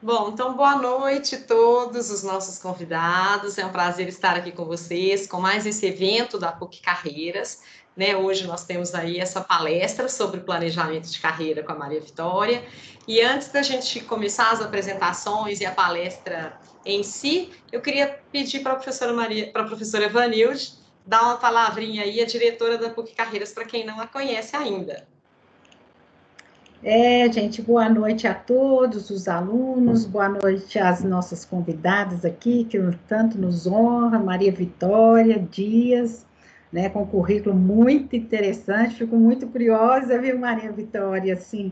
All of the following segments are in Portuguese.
Bom, então boa noite a todos os nossos convidados. É um prazer estar aqui com vocês, com mais esse evento da PUC Carreiras, né? Hoje nós temos aí essa palestra sobre planejamento de carreira com a Maria Vitória. E antes da gente começar as apresentações e a palestra em si, eu queria pedir para a professora Maria, para a professora Evanilde, dar uma palavrinha aí, a diretora da PUC Carreiras, para quem não a conhece ainda. Gente, boa noite a todos os alunos, boa noite às nossas convidadas aqui, que tanto nos honra, Maria Vitória Dias, né, com um currículo muito interessante, fico muito curiosa, viu, Maria Vitória, assim,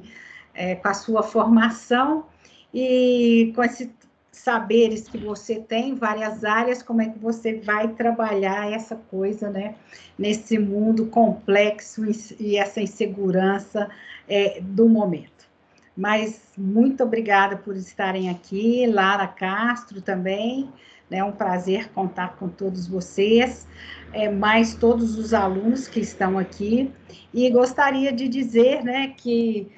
com a sua formação e com esses saberes que você tem, várias áreas, como é que você vai trabalhar essa coisa, né, nesse mundo complexo e essa insegurança do momento. Mas muito obrigada por estarem aqui, Lara Castro também, é um prazer contar com todos vocês, mais todos os alunos que estão aqui, e gostaria de dizer, né, que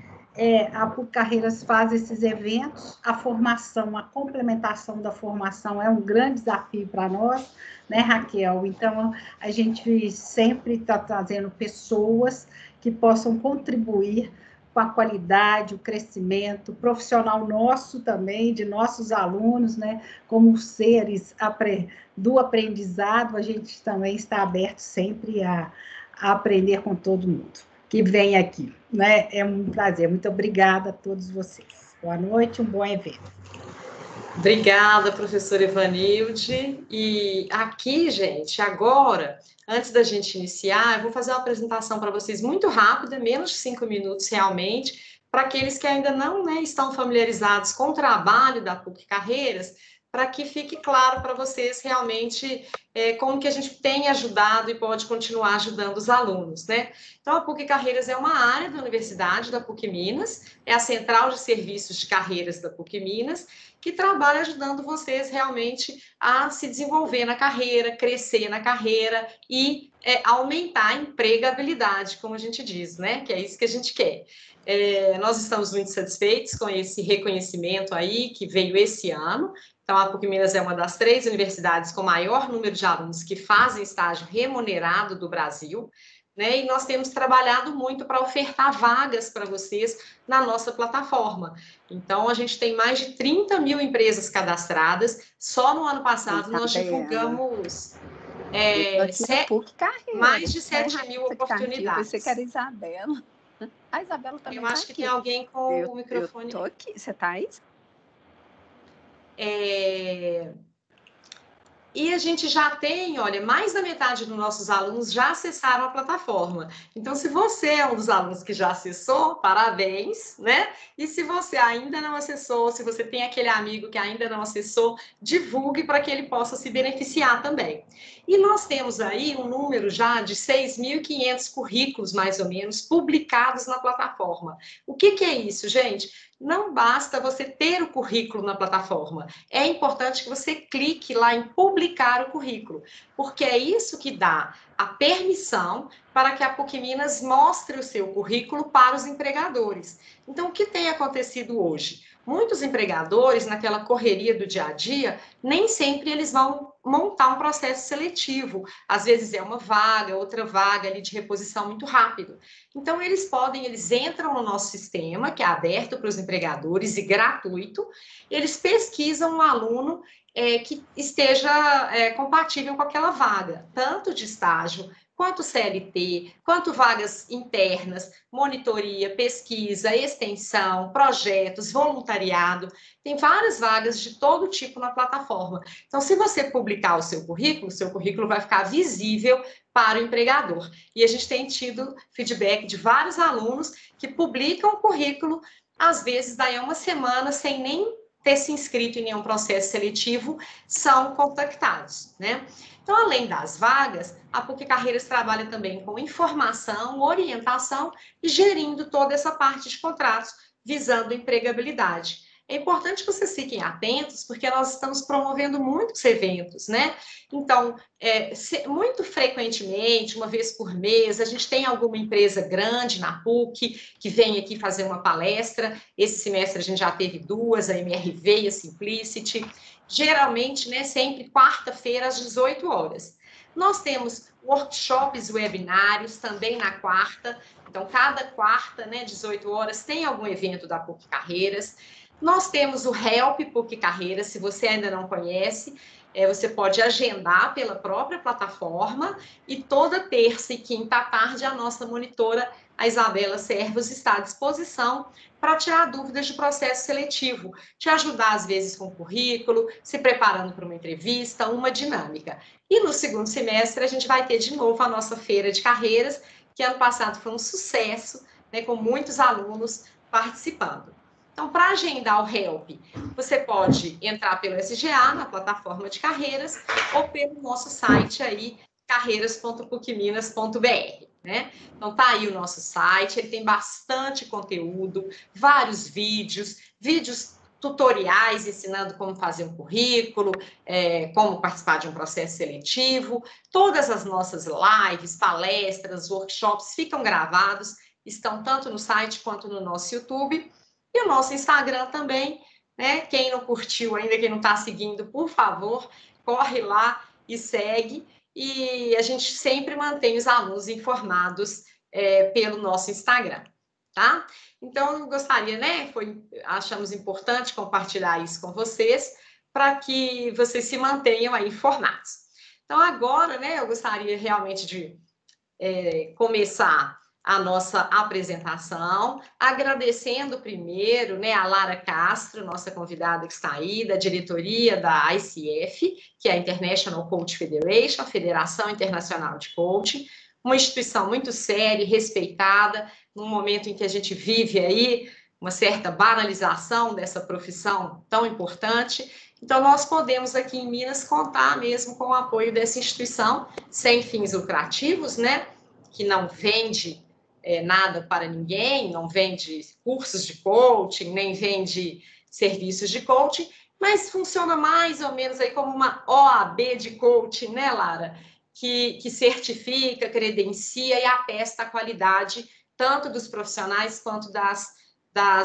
a PUC Carreiras faz esses eventos, a formação, a complementação da formação é um grande desafio para nós, né, Raquel? Então, a gente sempre está trazendo pessoas que possam contribuir com a qualidade, o crescimento profissional nosso também, de nossos alunos, né? Como seres do aprendizado, a gente também está aberto sempre a aprender com todo mundo que vem aqui, né? É um prazer. Muito obrigada a todos vocês. Boa noite, um bom evento. Obrigada, professora Evanilde. E aqui, gente, agora, antes da gente iniciar, eu vou fazer uma apresentação para vocês muito rápida, menos de 5 minutos realmente, para aqueles que ainda não, né, estão familiarizados com o trabalho da PUC Carreiras, para que fique claro para vocês realmente como que a gente tem ajudado e pode continuar ajudando os alunos, né? Então, a PUC Carreiras é uma área da Universidade da PUC Minas, é a central de serviços de carreiras da PUC Minas, que trabalha ajudando vocês realmente a se desenvolver na carreira, crescer na carreira e aumentar a empregabilidade, como a gente diz, né? Que é isso que a gente quer. Nós estamos muito satisfeitos com esse reconhecimento aí que veio esse ano. Então, a PUC Minas é uma das 3 universidades com maior número de alunos que fazem estágio remunerado do Brasil, né? E nós temos trabalhado muito para ofertar vagas para vocês na nossa plataforma. Então, a gente tem mais de 30 mil empresas cadastradas. Só no ano passado nós divulgamos mais de 7 mil oportunidades. Eu pensei que era a Isabela. A Isabela também Eu acho que tem alguém com o microfone. Eu estou aqui. Você está aí? E a gente já tem, olha, mais da metade dos nossos alunos já acessaram a plataforma. Então, se você é um dos alunos que já acessou, parabéns, né? E se você ainda não acessou, se você tem aquele amigo que ainda não acessou, divulgue para que ele possa se beneficiar também. E nós temos aí um número já de 6.500 currículos, mais ou menos, publicados na plataforma. O que é isso, gente? Não basta você ter o currículo na plataforma. É importante que você clique lá em publicar o currículo, porque é isso que dá a permissão para que a PUC Minas mostre o seu currículo para os empregadores. Então, o que tem acontecido hoje? Muitos empregadores, naquela correria do dia a dia, nem sempre eles vão montar um processo seletivo. Às vezes é uma vaga, outra vaga ali de reposição muito rápido. Então, eles entram no nosso sistema, que é aberto para os empregadores e gratuito, eles pesquisam um aluno que esteja compatível com aquela vaga, tanto de estágio, quanto CLT, quanto vagas internas, monitoria, pesquisa, extensão, projetos, voluntariado. Tem várias vagas de todo tipo na plataforma. Então, se você publicar o seu currículo vai ficar visível para o empregador. E a gente tem tido feedback de vários alunos que publicam o currículo, às vezes daí a uma semana, sem nem ter se inscrito em nenhum processo seletivo, são contactados, né? Então, além das vagas, a PUC Carreiras trabalha também com informação, orientação e gerindo toda essa parte de contratos, visando empregabilidade. é importante que vocês fiquem atentos, porque nós estamos promovendo muitos eventos, né? Então, muito frequentemente, uma vez por mês, a gente tem alguma empresa grande na PUC que vem aqui fazer uma palestra. Esse semestre a gente já teve 2, a MRV e a Simplicity. Geralmente, né, sempre quarta-feira, às 18 horas. Nós temos workshops e webinários também na quarta. Então, cada quarta, né, 18 horas, tem algum evento da PUC Carreiras. Nós temos o Help PUC Carreiras, se você ainda não conhece, você pode agendar pela própria plataforma, e toda terça e quinta à tarde a nossa monitora, a Isabela Servos, está à disposição para tirar dúvidas de processo seletivo, te ajudar às vezes com o currículo, se preparando para uma entrevista, uma dinâmica. E no segundo semestre a gente vai ter de novo a nossa feira de carreiras, que ano passado foi um sucesso, né, com muitos alunos participando. Então, para agendar o HELP, você pode entrar pelo SGA, na plataforma de carreiras, ou pelo nosso site aí, carreiras.pucminas.br, né? Então, tá aí o nosso site, ele tem bastante conteúdo, vários vídeos tutoriais ensinando como fazer um currículo, como participar de um processo seletivo. Todas as nossas lives, palestras, workshops ficam gravados, estão tanto no site quanto no nosso YouTube. E o nosso Instagram também, né? Quem não curtiu ainda, quem não está seguindo, por favor, corre lá e segue. E a gente sempre mantém os alunos informados pelo nosso Instagram, tá? Então, eu gostaria, né? Achamos importante compartilhar isso com vocês, para que vocês se mantenham aí informados. Então, agora, né? Eu gostaria realmente de começar a nossa apresentação, agradecendo primeiro, né, a Lara Castro, nossa convidada que está aí, da diretoria da ICF, que é a International Coach Federation, a Federação Internacional de Coaching, uma instituição muito séria e respeitada, num momento em que a gente vive aí uma certa banalização dessa profissão tão importante. Então, nós podemos aqui em Minas contar mesmo com o apoio dessa instituição, sem fins lucrativos, né, que não vende nada para ninguém, não vende cursos de coaching, nem vende serviços de coaching, mas funciona mais ou menos aí como uma OAB de coaching, né, Lara? Que certifica, credencia e atesta a qualidade tanto dos profissionais quanto das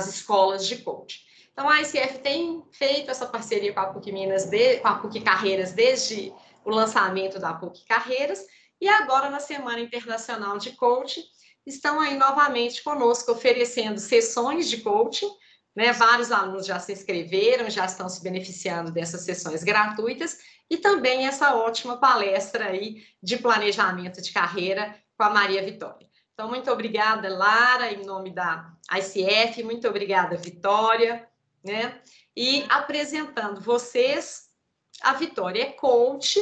escolas de coaching. Então, a ICF tem feito essa parceria com a PUC Minas, com a PUC Carreiras, desde o lançamento da PUC Carreiras, e agora, na Semana Internacional de Coaching, estão aí novamente conosco, oferecendo sessões de coaching, né? Vários alunos já se inscreveram, já estão se beneficiando dessas sessões gratuitas, e também essa ótima palestra aí de planejamento de carreira com a Maria Vitória. Então, muito obrigada, Lara, em nome da ICF, muito obrigada, Vitória, né? E apresentando vocês, a Vitória é coach,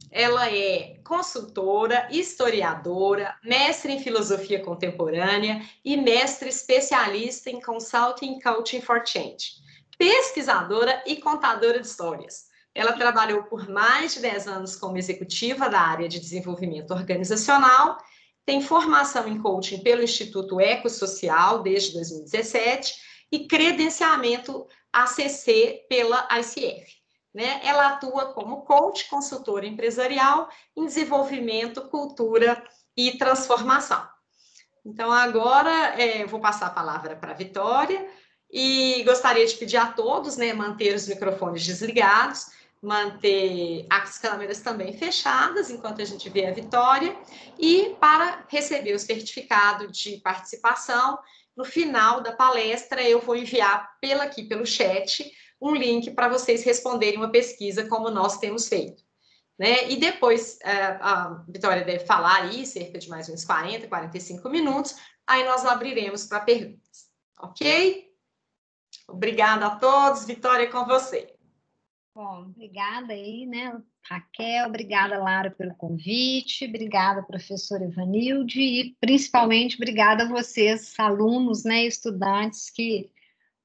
ela é consultora, historiadora, mestre em filosofia contemporânea e mestre especialista em Consulting Coaching for Change, pesquisadora e contadora de histórias. Ela trabalhou por mais de 10 anos como executiva da área de desenvolvimento organizacional, tem formação em coaching pelo Instituto Ecossocial desde 2017 e credenciamento ACC pela ICF. Né? Ela atua como coach, consultora empresarial em desenvolvimento, cultura e transformação. Então, agora vou passar a palavra para a Vitória e gostaria de pedir a todos, né, manter os microfones desligados, manter as câmeras também fechadas enquanto a gente vê a Vitória, e para receber o certificado de participação, no final da palestra eu vou enviar pelo chat um link para vocês responderem uma pesquisa como nós temos feito. Né? E depois a Vitória deve falar aí, cerca de mais uns 40, 45 minutos, aí nós abriremos para perguntas. Ok? Obrigada a todos. Vitória, com você. Bom, obrigada aí, né, Raquel, obrigada, Lara, pelo convite, obrigada, professora Ivanilde, e principalmente obrigada a vocês, alunos, né, estudantes que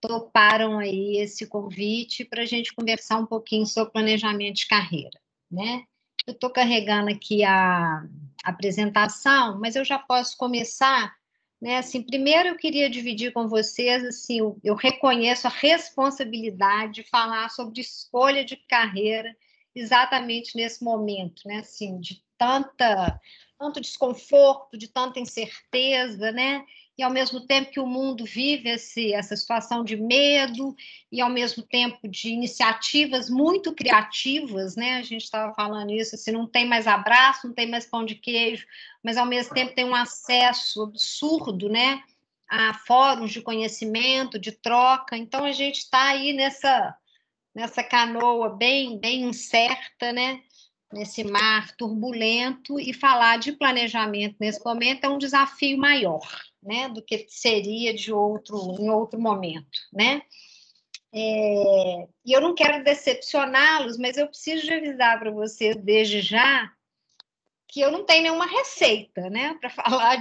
toparam aí esse convite para a gente conversar um pouquinho sobre planejamento de carreira, né? Eu estou carregando aqui a apresentação, mas eu já posso começar né? Assim, primeiro eu queria dividir com vocês, assim, eu reconheço a responsabilidade de falar sobre escolha de carreira exatamente nesse momento, né? Assim, de tanto desconforto, de tanta incerteza, né? E ao mesmo tempo que o mundo vive essa situação de medo e ao mesmo tempo de iniciativas muito criativas, né? A gente estava falando isso, assim, não tem mais abraço, não tem mais pão de queijo, mas ao mesmo tempo tem um acesso absurdo, né, a fóruns de conhecimento, de troca. Então a gente está aí nessa canoa bem incerta, né, nesse mar turbulento, e falar de planejamento nesse momento é um desafio maior, né, do que seria em outro momento, né? E eu não quero decepcioná-los, mas eu preciso de avisar para vocês desde já que eu não tenho nenhuma receita, né, para falar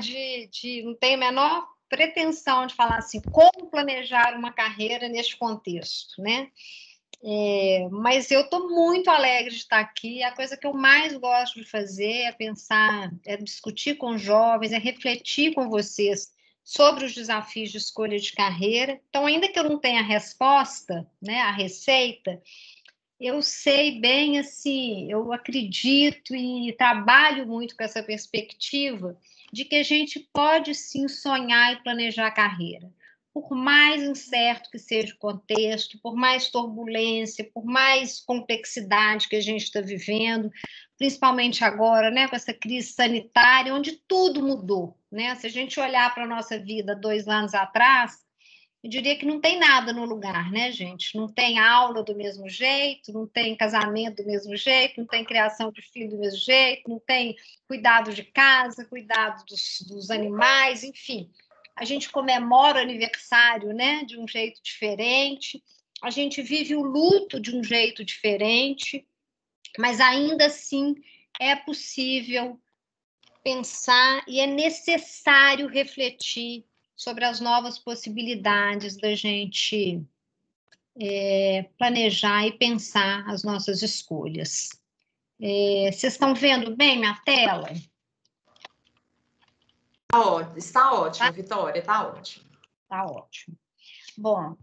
não tenho a menor pretensão de falar assim, como planejar uma carreira neste contexto, né? Mas eu estou muito alegre de estar aqui. A coisa que eu mais gosto de fazer é pensar, é discutir com jovens, é refletir com vocês sobre os desafios de escolha de carreira. Então, ainda que eu não tenha a resposta, né, a receita, eu sei bem, assim, eu acredito e trabalho muito com essa perspectiva de que a gente pode sim sonhar e planejar a carreira. Por mais incerto que seja o contexto, por mais turbulência, por mais complexidade que a gente está vivendo, principalmente agora, né, com essa crise sanitária, onde tudo mudou, né? Se a gente olhar para a nossa vida 2 anos atrás, eu diria que não tem nada no lugar, né, gente? Não tem aula do mesmo jeito, não tem casamento do mesmo jeito, não tem criação de filho do mesmo jeito, não tem cuidado de casa, cuidado dos animais, enfim. A gente comemora o aniversário, né, de um jeito diferente, a gente vive o luto de um jeito diferente, mas ainda assim é possível pensar e é necessário refletir sobre as novas possibilidades da gente planejar e pensar as nossas escolhas. Vocês estão vendo bem minha tela? Está ótimo, Tá, Vitória, está ótimo. tá ótimo. Bom,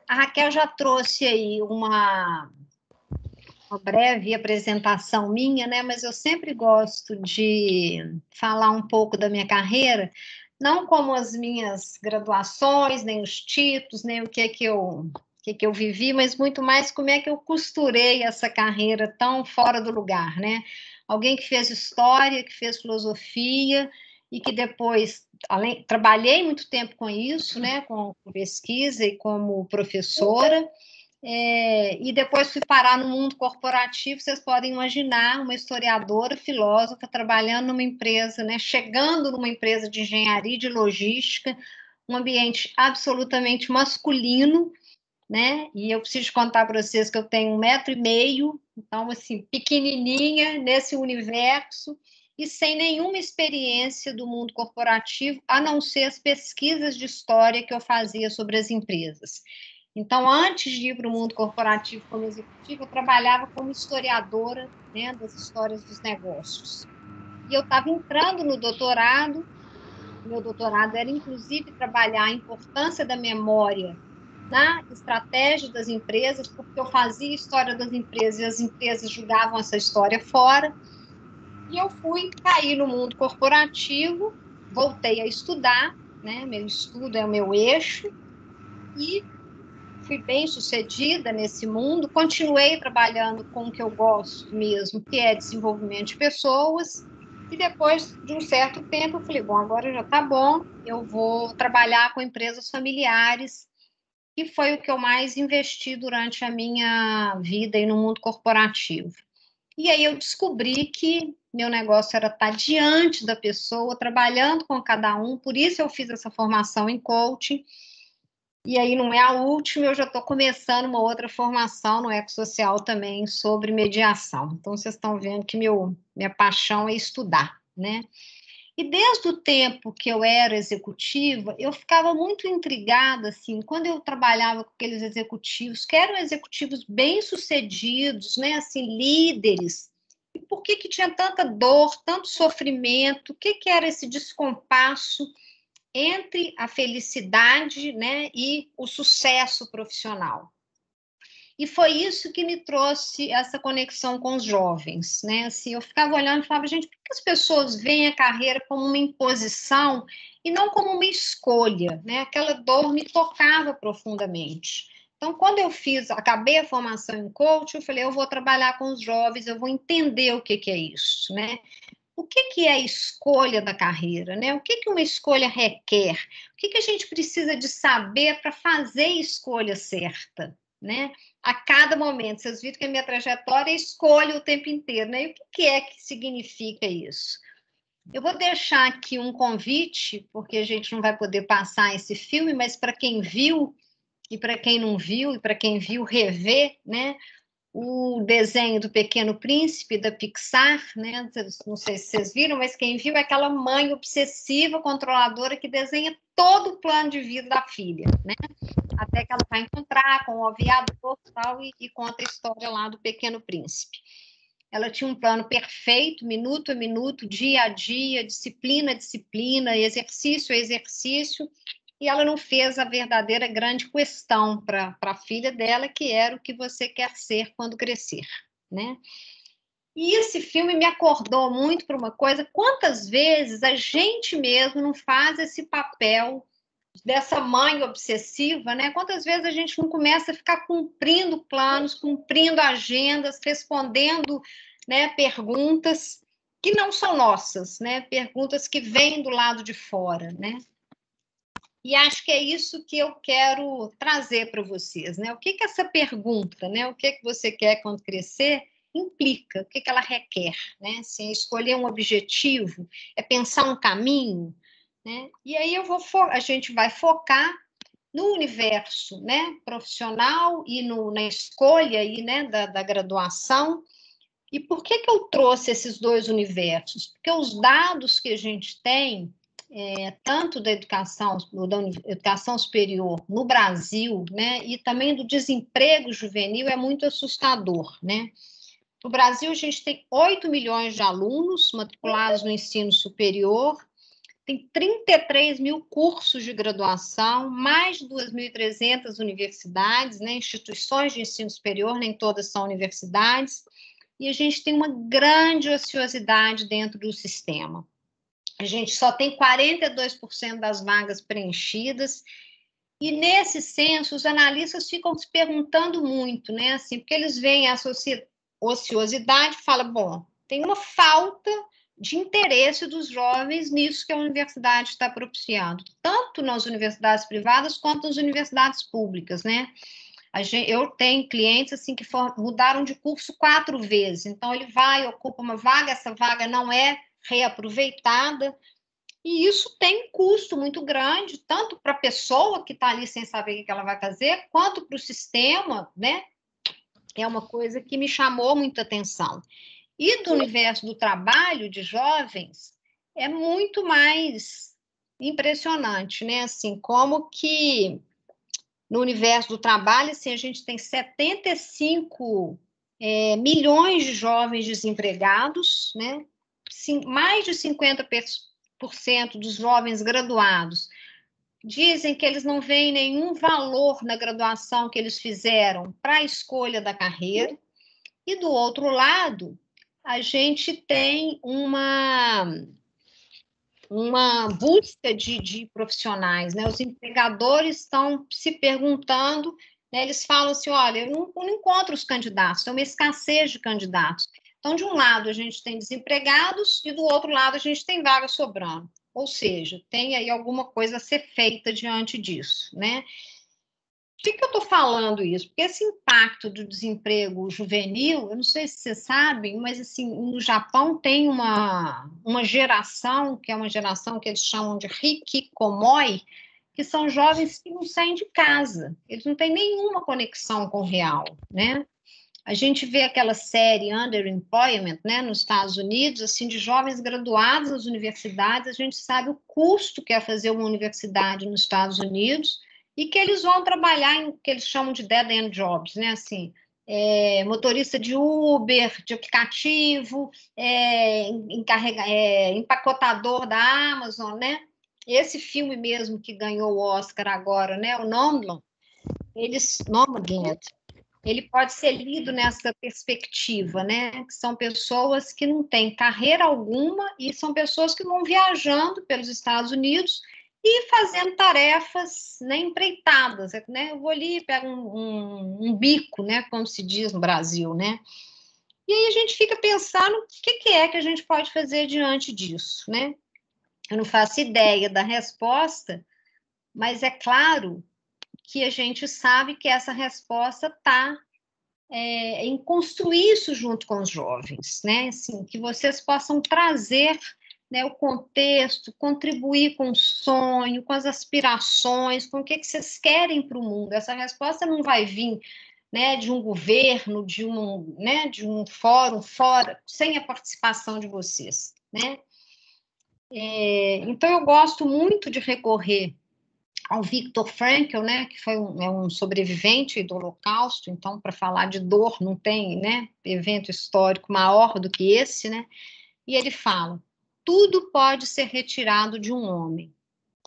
a Raquel já trouxe aí uma breve apresentação minha, né? Mas eu sempre gosto de falar um pouco da minha carreira, não como as minhas graduações, nem os títulos, nem o que é que eu vivi, mas muito mais como é que eu costurei essa carreira tão fora do lugar, né? Alguém que fez história, que fez filosofia e que depois, trabalhei muito tempo com isso, né? Com pesquisa e como professora. E depois fui parar no mundo corporativo. Vocês podem imaginar uma historiadora, filósofa, trabalhando numa empresa, né, chegando numa empresa de engenharia e de logística, um ambiente absolutamente masculino, né? E eu preciso contar para vocês que eu tenho 1,5 m, então, assim, pequenininha nesse universo e sem nenhuma experiência do mundo corporativo, a não ser as pesquisas de história que eu fazia sobre as empresas. Então, antes de ir para o mundo corporativo como executiva, eu trabalhava como historiadora, né, das histórias dos negócios. E eu estava entrando no doutorado. Meu doutorado era, inclusive, trabalhar a importância da memória na estratégia das empresas, porque eu fazia história das empresas e as empresas jogavam essa história fora. E eu fui cair no mundo corporativo, voltei a estudar, né, meu estudo é o meu eixo, e fui bem sucedida nesse mundo, continuei trabalhando com o que eu gosto mesmo, que é desenvolvimento de pessoas, e depois de um certo tempo eu falei, bom, agora já está bom, eu vou trabalhar com empresas familiares, que foi o que eu mais investi durante a minha vida aí no mundo corporativo. E aí eu descobri que meu negócio era estar diante da pessoa, trabalhando com cada um, por isso eu fiz essa formação em coaching. E aí não é a última, eu já estou começando uma outra formação no Ecosocial também sobre mediação. Então, vocês estão vendo que minha paixão é estudar, né? E desde o tempo que eu era executiva, eu ficava muito intrigada, assim, quando eu trabalhava com aqueles executivos, que eram executivos bem-sucedidos, né, assim, líderes, e por que tinha tanta dor, tanto sofrimento, o que era esse descompasso entre a felicidade, né, e o sucesso profissional. E foi isso que me trouxe essa conexão com os jovens, né? Assim, eu ficava olhando e falava, gente, por que as pessoas veem a carreira como uma imposição e não como uma escolha, né? Aquela dor me tocava profundamente. Então, quando eu acabei a formação em coach, eu falei, eu vou trabalhar com os jovens, eu vou entender o que é isso, né? O que é a escolha da carreira, né? O que uma escolha requer? O que a gente precisa de saber para fazer a escolha certa, né? A cada momento. Vocês viram que a minha trajetória é escolha o tempo inteiro, né? E o que é que significa isso? Eu vou deixar aqui um convite, porque a gente não vai poder passar esse filme, mas para quem viu, e para quem não viu, e para quem viu, rever, né? O desenho do Pequeno Príncipe, da Pixar, né? Não sei se vocês viram, mas quem viu é aquela mãe obsessiva, controladora, que desenha todo o plano de vida da filha, né? Até que ela vai encontrar com o aviador e conta a história lá do Pequeno Príncipe. Ela tinha um plano perfeito, minuto a minuto, dia a dia, disciplina a disciplina, exercício a exercício, e ela não fez a verdadeira grande questão para a filha dela, que era o que você quer ser quando crescer, né? E esse filme me acordou muito para uma coisa, quantas vezes a gente mesmo não faz esse papel dessa mãe obsessiva, né? Quantas vezes a gente não começa a ficar cumprindo planos, cumprindo agendas, respondendo, né, perguntas que não são nossas, né? Perguntas que vêm do lado de fora, né? E acho que é isso que eu quero trazer para vocês, né? O que essa pergunta, né? O que você quer quando crescer implica, o que ela requer, né? Se é escolher um objetivo, é pensar um caminho, né? E aí a gente vai focar no universo, né, profissional e na escolha aí, né, da graduação. E por que eu trouxe esses dois universos? Porque os dados que a gente tem tanto da educação superior no Brasil, né, e também do desemprego juvenil é muito assustador, né? No Brasil, a gente tem 8 milhões de alunos matriculados no ensino superior, tem 33 mil cursos de graduação, mais de 2.300 universidades, né, instituições de ensino superior, nem todas são universidades, e a gente tem uma grande ociosidade dentro do sistema. A gente só tem 42% das vagas preenchidas, e nesse censo os analistas ficam se perguntando muito, né? Assim, porque eles veem a ociosidade e falam, bom, tem uma falta de interesse dos jovens nisso que a universidade está propiciando, tanto nas universidades privadas quanto nas universidades públicas, né? Eu tenho clientes assim que mudaram de curso 4 vezes, então ele vai, ocupa uma vaga, essa vaga não é reaproveitada, e isso tem um custo muito grande, tanto para a pessoa que está ali sem saber o que ela vai fazer, quanto para o sistema, né? É uma coisa que me chamou muita atenção. E do universo do trabalho de jovens, é muito mais impressionante, né? Assim, como que no universo do trabalho, assim, a gente tem 75 milhões de jovens desempregados, né? Mais de 50% dos jovens graduados dizem que eles não veem nenhum valor na graduação que eles fizeram para a escolha da carreira. E do outro lado, a gente tem uma busca de profissionais, né? Os empregadores estão se perguntando, né? Eles falam assim, olha, eu não encontro os candidatos, tem uma escassez de candidatos. Então, de um lado, a gente tem desempregados e do outro lado, a gente tem vaga sobrando. Ou seja, tem aí alguma coisa a ser feita diante disso, né? Por que eu estou falando isso? Porque esse impacto do desemprego juvenil, eu não sei se vocês sabem, mas assim, no Japão tem uma geração, que é uma geração que eles chamam de hikikomori, que são jovens que não saem de casa, eles não têm nenhuma conexão com o real, né? A gente vê aquela série Underemployment, né, nos Estados Unidos, assim, de jovens graduados nas universidades, a gente sabe o custo que é fazer uma universidade nos Estados Unidos, e que eles vão trabalhar em que eles chamam de dead-end jobs, né? Assim, motorista de Uber, de aplicativo, empacotador da Amazon, né? esse filme mesmo que ganhou o Oscar agora, né, o Nomadland, ele pode ser lido nessa perspectiva, né? Que são pessoas que não têm carreira alguma e são pessoas que vão viajando pelos Estados Unidos e fazendo tarefas, né, empreitadas, né? Eu vou ali, pego um bico, né? Como se diz no Brasil, né? E aí a gente fica pensando o que é que a gente pode fazer diante disso, né? Eu não faço ideia da resposta, mas é claro que a gente sabe que essa resposta está em construir isso junto com os jovens, né? Assim, que vocês possam trazer, né, o contexto, contribuir com o sonho, com as aspirações, com o que vocês querem para o mundo. Essa resposta não vai vir, né, de um governo, né, de um fórum fora, sem a participação de vocês, né? Então, eu gosto muito de recorrer ao Viktor Frankl, né, que foi um sobrevivente do Holocausto, então, para falar de dor, não tem, né, evento histórico maior do que esse, né, e ele fala, tudo pode ser retirado de um homem,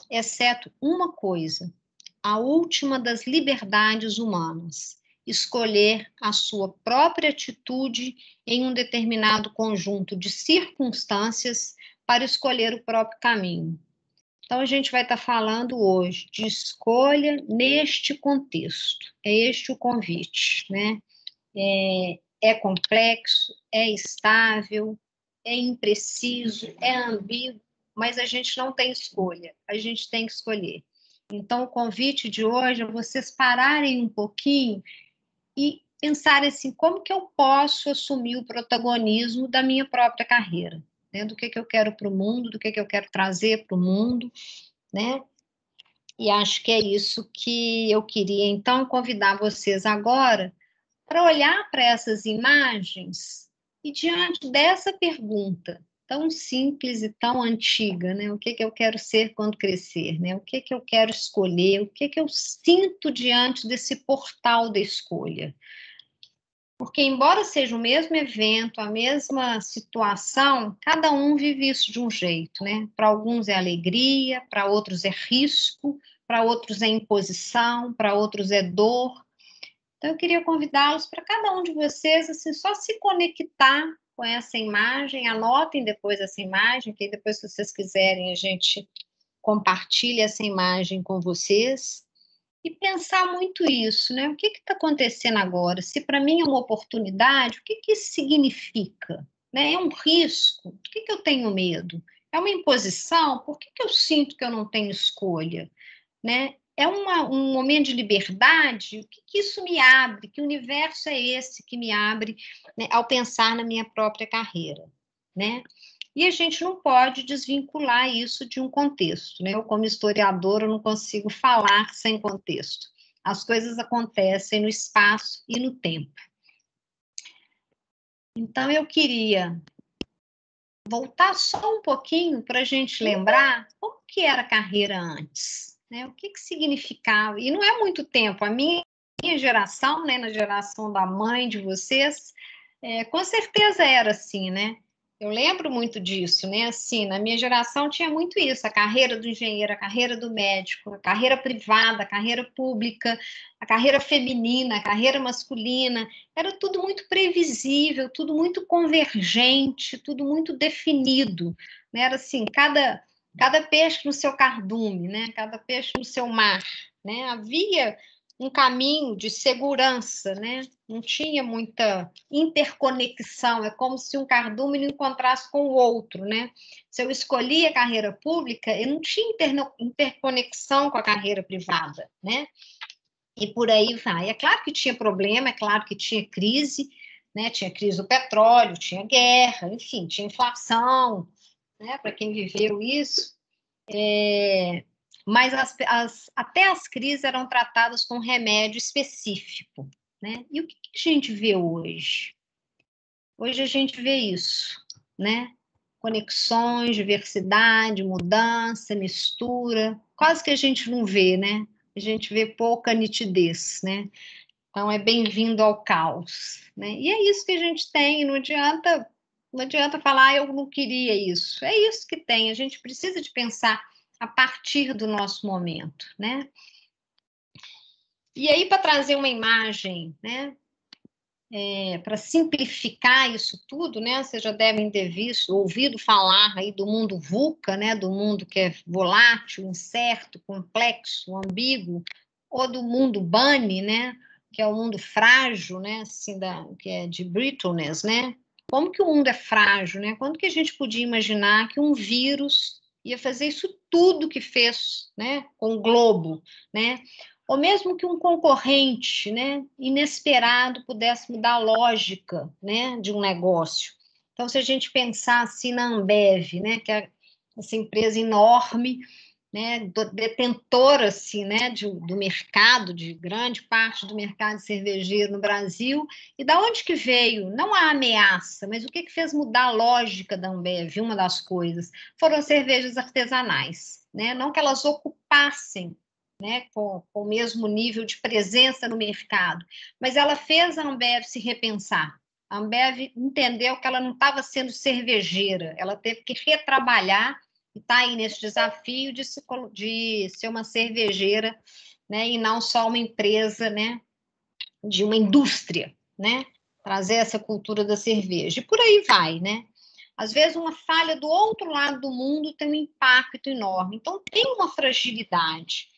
exceto uma coisa, a última das liberdades humanas, escolher a sua própria atitude em um determinado conjunto de circunstâncias para escolher o próprio caminho. Então, a gente vai estar falando hoje de escolha neste contexto. É este o convite, né? É complexo, é estável, é impreciso, é ambíguo, mas a gente não tem escolha, a gente tem que escolher. Então, o convite de hoje é vocês pararem um pouquinho e pensarem assim, como que eu posso assumir o protagonismo da minha própria carreira? Né? Do que eu quero para o mundo, do que eu quero trazer para o mundo, né? E acho que é isso que eu queria, então, convidar vocês agora para olhar para essas imagens e, diante dessa pergunta tão simples e tão antiga, né? O que eu quero ser quando crescer, né? O que eu quero escolher, o que eu sinto diante desse portal da escolha. Porque, embora seja o mesmo evento, a mesma situação, cada um vive isso de um jeito, né? Para alguns é alegria, para outros é risco, para outros é imposição, para outros é dor. Então, eu queria convidá-los para cada um de vocês, assim, só se conectar com essa imagem, anotem depois essa imagem, que depois, se vocês quiserem, a gente compartilha essa imagem com vocês. E pensar muito isso, né? O que está acontecendo agora? Se para mim é uma oportunidade, o que isso significa? Né? É um risco? Por que eu tenho medo? É uma imposição? Por que eu sinto que eu não tenho escolha? Né? É um momento de liberdade? O que isso me abre? Que universo é esse que me abre, né, ao pensar na minha própria carreira? Né? E a gente não pode desvincular isso de um contexto, né? Eu, como historiadora, não consigo falar sem contexto. As coisas acontecem no espaço e no tempo. Então, eu queria voltar só um pouquinho para a gente lembrar como que era a carreira antes, né? O que significava. E não é muito tempo. A minha geração, né, na geração da mãe de vocês, com certeza era assim, né? Eu lembro muito disso, né? Assim, na minha geração tinha muito isso, a carreira do engenheiro, a carreira do médico, a carreira privada, a carreira pública, a carreira feminina, a carreira masculina, era tudo muito previsível, tudo muito convergente, tudo muito definido, né? Era assim, cada peixe no seu cardume, né? Cada peixe no seu mar, né? Havia um caminho de segurança, né? Não tinha muita interconexão, é como se um cardume não encontrasse com o outro, né? Se eu escolhia a carreira pública, eu não tinha interconexão com a carreira privada, né? E por aí vai. É claro que tinha problema, é claro que tinha crise, né? Tinha crise do petróleo, tinha guerra, enfim, tinha inflação, né? Para quem viveu isso. Mas até as crises eram tratadas com remédio específico, né? E o que a gente vê hoje? Hoje a gente vê isso, né? Conexões, diversidade, mudança, mistura, quase que a gente não vê, né? A gente vê pouca nitidez, né? Então é bem-vindo ao caos, né? E é isso que a gente tem, não adianta falar eu não queria isso. É isso que tem, a gente precisa de pensar a partir do nosso momento, né? E aí, para trazer uma imagem, né, para simplificar isso tudo, né, vocês já devem ter ouvido falar aí do mundo VUCA, né, do mundo que é volátil, incerto, complexo, ambíguo, ou do mundo BANI, né, que é o mundo frágil, né, assim, que é de brittleness, né? Como que o mundo é frágil, né? Quando que a gente podia imaginar que um vírus ia fazer isso tudo que fez, né, com o globo, né? Ou mesmo que um concorrente, né, inesperado pudesse mudar a lógica, né, de um negócio. Então, se a gente pensar assim na Ambev, né, que é essa empresa enorme, né, detentora assim, né, do mercado, de grande parte do mercado cervejeiro no Brasil, e da onde que veio? Não a ameaça, mas o que fez mudar a lógica da Ambev? Uma das coisas foram as cervejas artesanais, né, não que elas ocupassem, né, com o mesmo nível de presença no mercado, mas ela fez a Ambev se repensar. A Ambev entendeu que ela não estava sendo cervejeira, ela teve que retrabalhar e está aí nesse desafio de ser uma cervejeira, né, e não só uma empresa, né, de uma indústria, né, trazer essa cultura da cerveja. E por aí vai, né? Às vezes uma falha do outro lado do mundo tem um impacto enorme. Então tem uma fragilidade.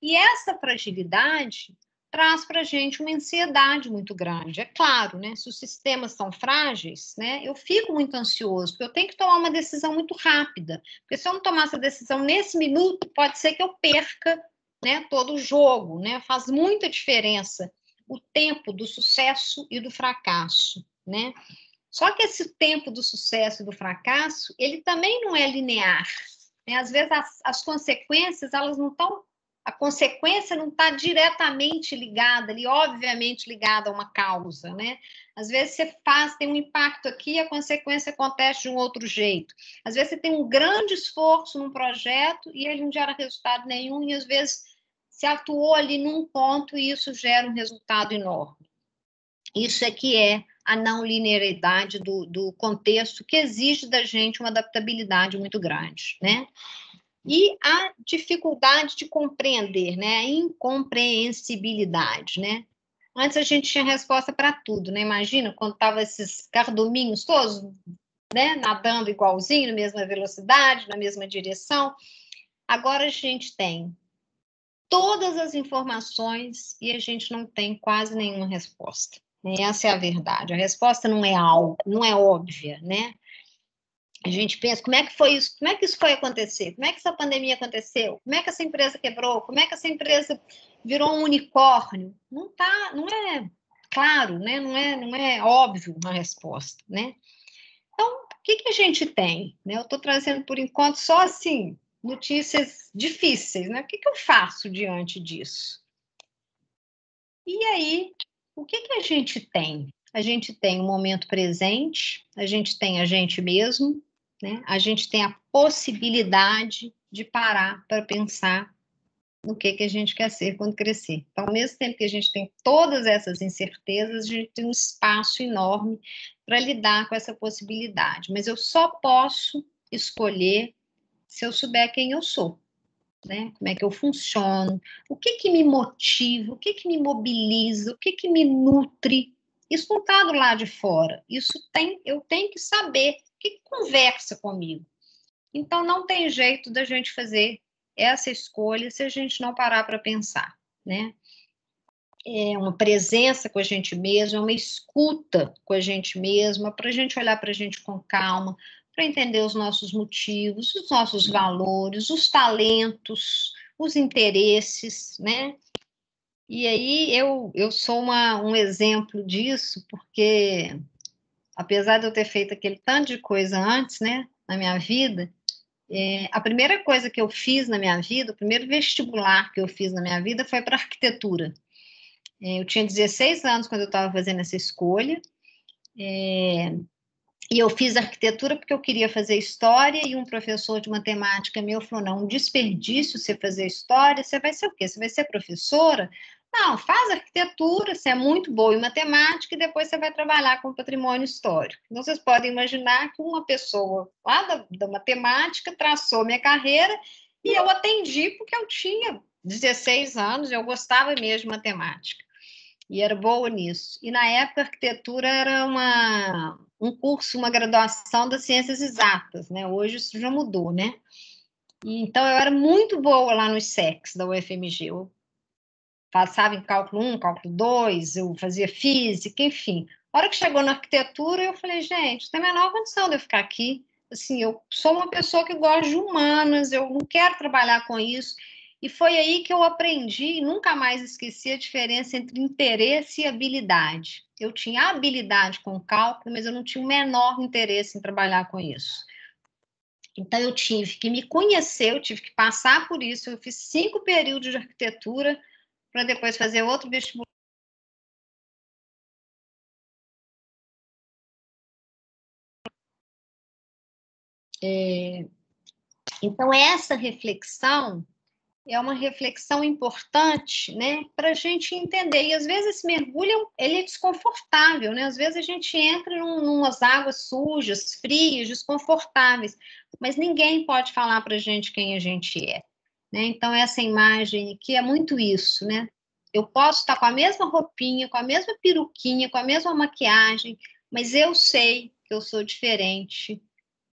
E essa fragilidade traz para a gente uma ansiedade muito grande. É claro, né? Se os sistemas são frágeis, né? Eu fico muito ansioso, porque eu tenho que tomar uma decisão muito rápida. Porque se eu não tomar essa decisão nesse minuto, pode ser que eu perca, né, todo o jogo, né? Faz muita diferença o tempo do sucesso e do fracasso, né? Só que esse tempo do sucesso e do fracasso, ele também não é linear, né? Às vezes as consequências, elas não estão, a consequência não está diretamente ligada ali, obviamente ligada a uma causa, né? Às vezes você tem um impacto aqui e a consequência acontece de um outro jeito. Às vezes você tem um grande esforço num projeto e ele não gera resultado nenhum, e às vezes se atuou ali num ponto e isso gera um resultado enorme. Isso é que é a não linearidade do contexto, que exige da gente uma adaptabilidade muito grande, né? E a dificuldade de compreender, né? A incompreensibilidade, né? Antes a gente tinha resposta para tudo, né? Imagina quando estavam esses carduminhos todos, né? Nadando igualzinho, na mesma velocidade, na mesma direção. Agora a gente tem todas as informações e a gente não tem quase nenhuma resposta. Essa é a verdade. A resposta não é algo, não é óbvia, né? A gente pensa, como é que foi isso? Como é que isso foi acontecer? Como é que essa pandemia aconteceu? Como é que essa empresa quebrou? Como é que essa empresa virou um unicórnio? Não é claro, né? Não é óbvio uma resposta, né? Então, o que a gente tem? Eu estou trazendo por enquanto só assim notícias difíceis, né? O que eu faço diante disso? E aí, o que a gente tem? A gente tem o momento presente, a gente tem a gente mesmo, né? A gente tem a possibilidade de parar para pensar no que a gente quer ser quando crescer. Então, ao mesmo tempo que a gente tem todas essas incertezas, a gente tem um espaço enorme para lidar com essa possibilidade. Mas eu só posso escolher se eu souber quem eu sou, né? Como é que eu funciono, o que me motiva, o que me mobiliza, o que me nutre. Isso não está do lado de fora. Eu tenho que saber o que conversa comigo. Então, não tem jeito da gente fazer essa escolha se a gente não parar para pensar, né? É uma presença com a gente mesma, é uma escuta com a gente mesma, para a gente olhar para a gente com calma, para entender os nossos motivos, os nossos valores, os talentos, os interesses, né? E aí eu sou um exemplo disso, porque apesar de eu ter feito aquele tanto de coisa antes, né, na minha vida, a primeira coisa que eu fiz na minha vida, o primeiro vestibular que eu fiz na minha vida foi para arquitetura. Eu tinha 16 anos quando eu estava fazendo essa escolha, e eu fiz arquitetura porque eu queria fazer história, e um professor de matemática meu falou, não, um desperdício você fazer história, você vai ser o quê? Você vai ser professora? Não, faz arquitetura, você é muito boa em matemática, e depois você vai trabalhar com patrimônio histórico. Então, vocês podem imaginar que uma pessoa lá da matemática traçou minha carreira, E eu atendi porque eu tinha 16 anos, eu gostava mesmo de matemática. E era boa nisso. E na época, a arquitetura era um curso, uma graduação das ciências exatas, né? Hoje isso já mudou, né? E, então, eu era muito boa lá nos SECs da UFMG. Eu passava em cálculo 1, cálculo 2, eu fazia física, enfim. A hora que chegou na arquitetura, eu falei, gente, não tem a menor condição de eu ficar aqui. Assim, eu sou uma pessoa que gosta de humanas, eu não quero trabalhar com isso. E foi aí que eu aprendi e nunca mais esqueci a diferença entre interesse e habilidade. Eu tinha habilidade com cálculo, mas eu não tinha o menor interesse em trabalhar com isso. Então, eu tive que me conhecer, eu tive que passar por isso. Eu fiz 5 períodos de arquitetura para depois fazer outro vestibular. Então, essa reflexão é uma reflexão importante, né, para a gente entender. E às vezes esse mergulho ele é desconfortável, né? Às vezes a gente entra umas águas sujas, frias, desconfortáveis, mas ninguém pode falar para a gente quem a gente é, né? Então essa imagem aqui é muito isso, né? Eu posso estar com a mesma roupinha, com a mesma peruquinha, com a mesma maquiagem, mas eu sei que eu sou diferente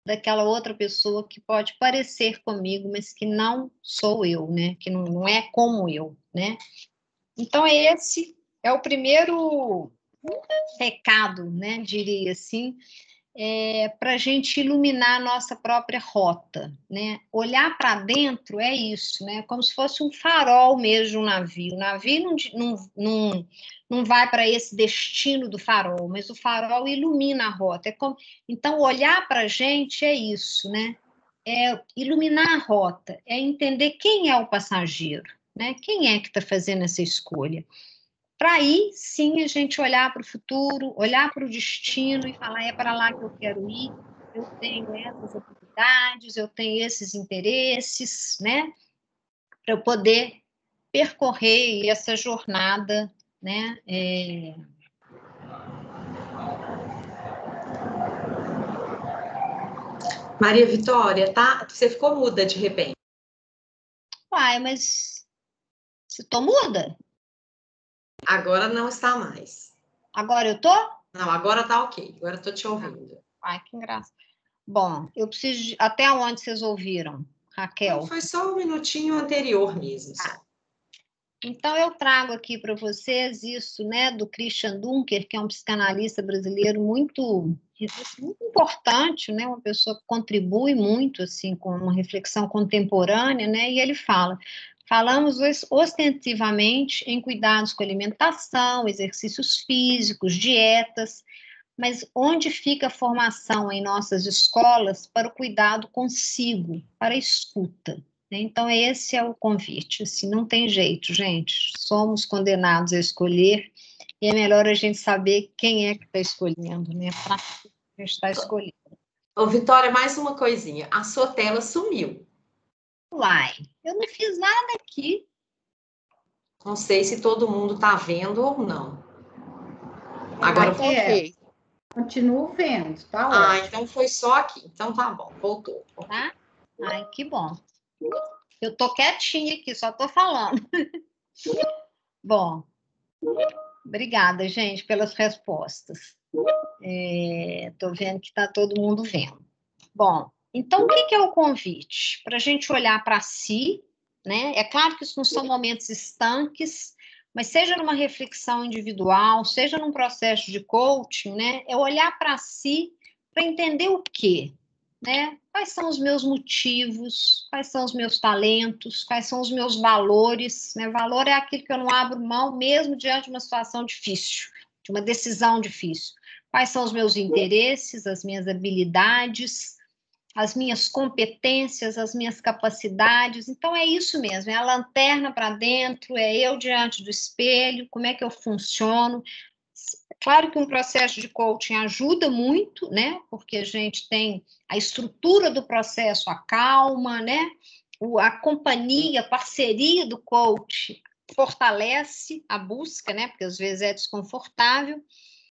daquela outra pessoa que pode parecer comigo, mas que não sou eu, né? Que não é como eu, né? Então, esse é o primeiro recado, né? Diria assim, para a gente iluminar a nossa própria rota, né? Olhar para dentro é isso, né? Como se fosse um farol mesmo, um navio. O navio não vai para esse destino do farol, mas o farol ilumina a rota. Então, olhar para a gente é isso, né? É iluminar a rota, é entender quem é o passageiro, né? Quem é que está fazendo essa escolha? Para aí sim a gente olhar para o futuro, olhar para o destino e falar: é para lá que eu quero ir, eu tenho essas habilidades, eu tenho esses interesses, né? Para eu poder percorrer essa jornada, né? Maria Vitória, tá? Você ficou muda de repente. Uai, mas se tô muda? Agora não está mais. Agora eu tô? Não, agora tá ok. Agora eu tô te ouvindo. Ai, que engraçado. Bom, eu preciso até onde vocês ouviram, Não, Raquel? foi só um minutinho anterior mesmo, só. Então, eu trago aqui para vocês isso, né, do Christian Dunker, que é um psicanalista brasileiro muito importante, né, uma pessoa que contribui muito, assim, com uma reflexão contemporânea, né, e ele falamos ostensivamente em cuidados com alimentação, exercícios físicos, dietas, mas onde fica a formação em nossas escolas para o cuidado consigo, para a escuta? Então, esse é o convite. Assim, não tem jeito, gente. Somos condenados a escolher e é melhor a gente saber quem é que está escolhendo, né? Para que a gente está escolhendo. Ô, Vitória, mais uma coisinha. A sua tela sumiu. Uai, eu não fiz nada aqui. Não sei se todo mundo está vendo ou não. Agora Aqui ok. Continuo vendo, tá ótimo. Então foi só aqui. Então tá bom, voltou. Tá? Ai, que bom. Eu tô quietinha aqui, só tô falando. Bom, obrigada, gente, pelas respostas. Tô vendo que está todo mundo vendo. Bom, então o que é o convite? Para a gente olhar para si, né? É claro que isso não são momentos estanques, mas seja numa reflexão individual, seja num processo de coaching, né? É olhar para si para entender o quê, né? Quais são os meus motivos, quais são os meus talentos, quais são os meus valores, né? Valor é aquilo que eu não abro mão mesmo diante de uma situação difícil, de uma decisão difícil. Quais são os meus interesses, as minhas habilidades, as minhas competências, as minhas capacidades. Então, é isso mesmo, é a lanterna para dentro, é eu diante do espelho, como é que eu funciono. Claro que um processo de coaching ajuda muito, né? Porque a gente tem a estrutura do processo, a calma, né? A companhia, a parceria do coach fortalece a busca, né? Porque às vezes é desconfortável,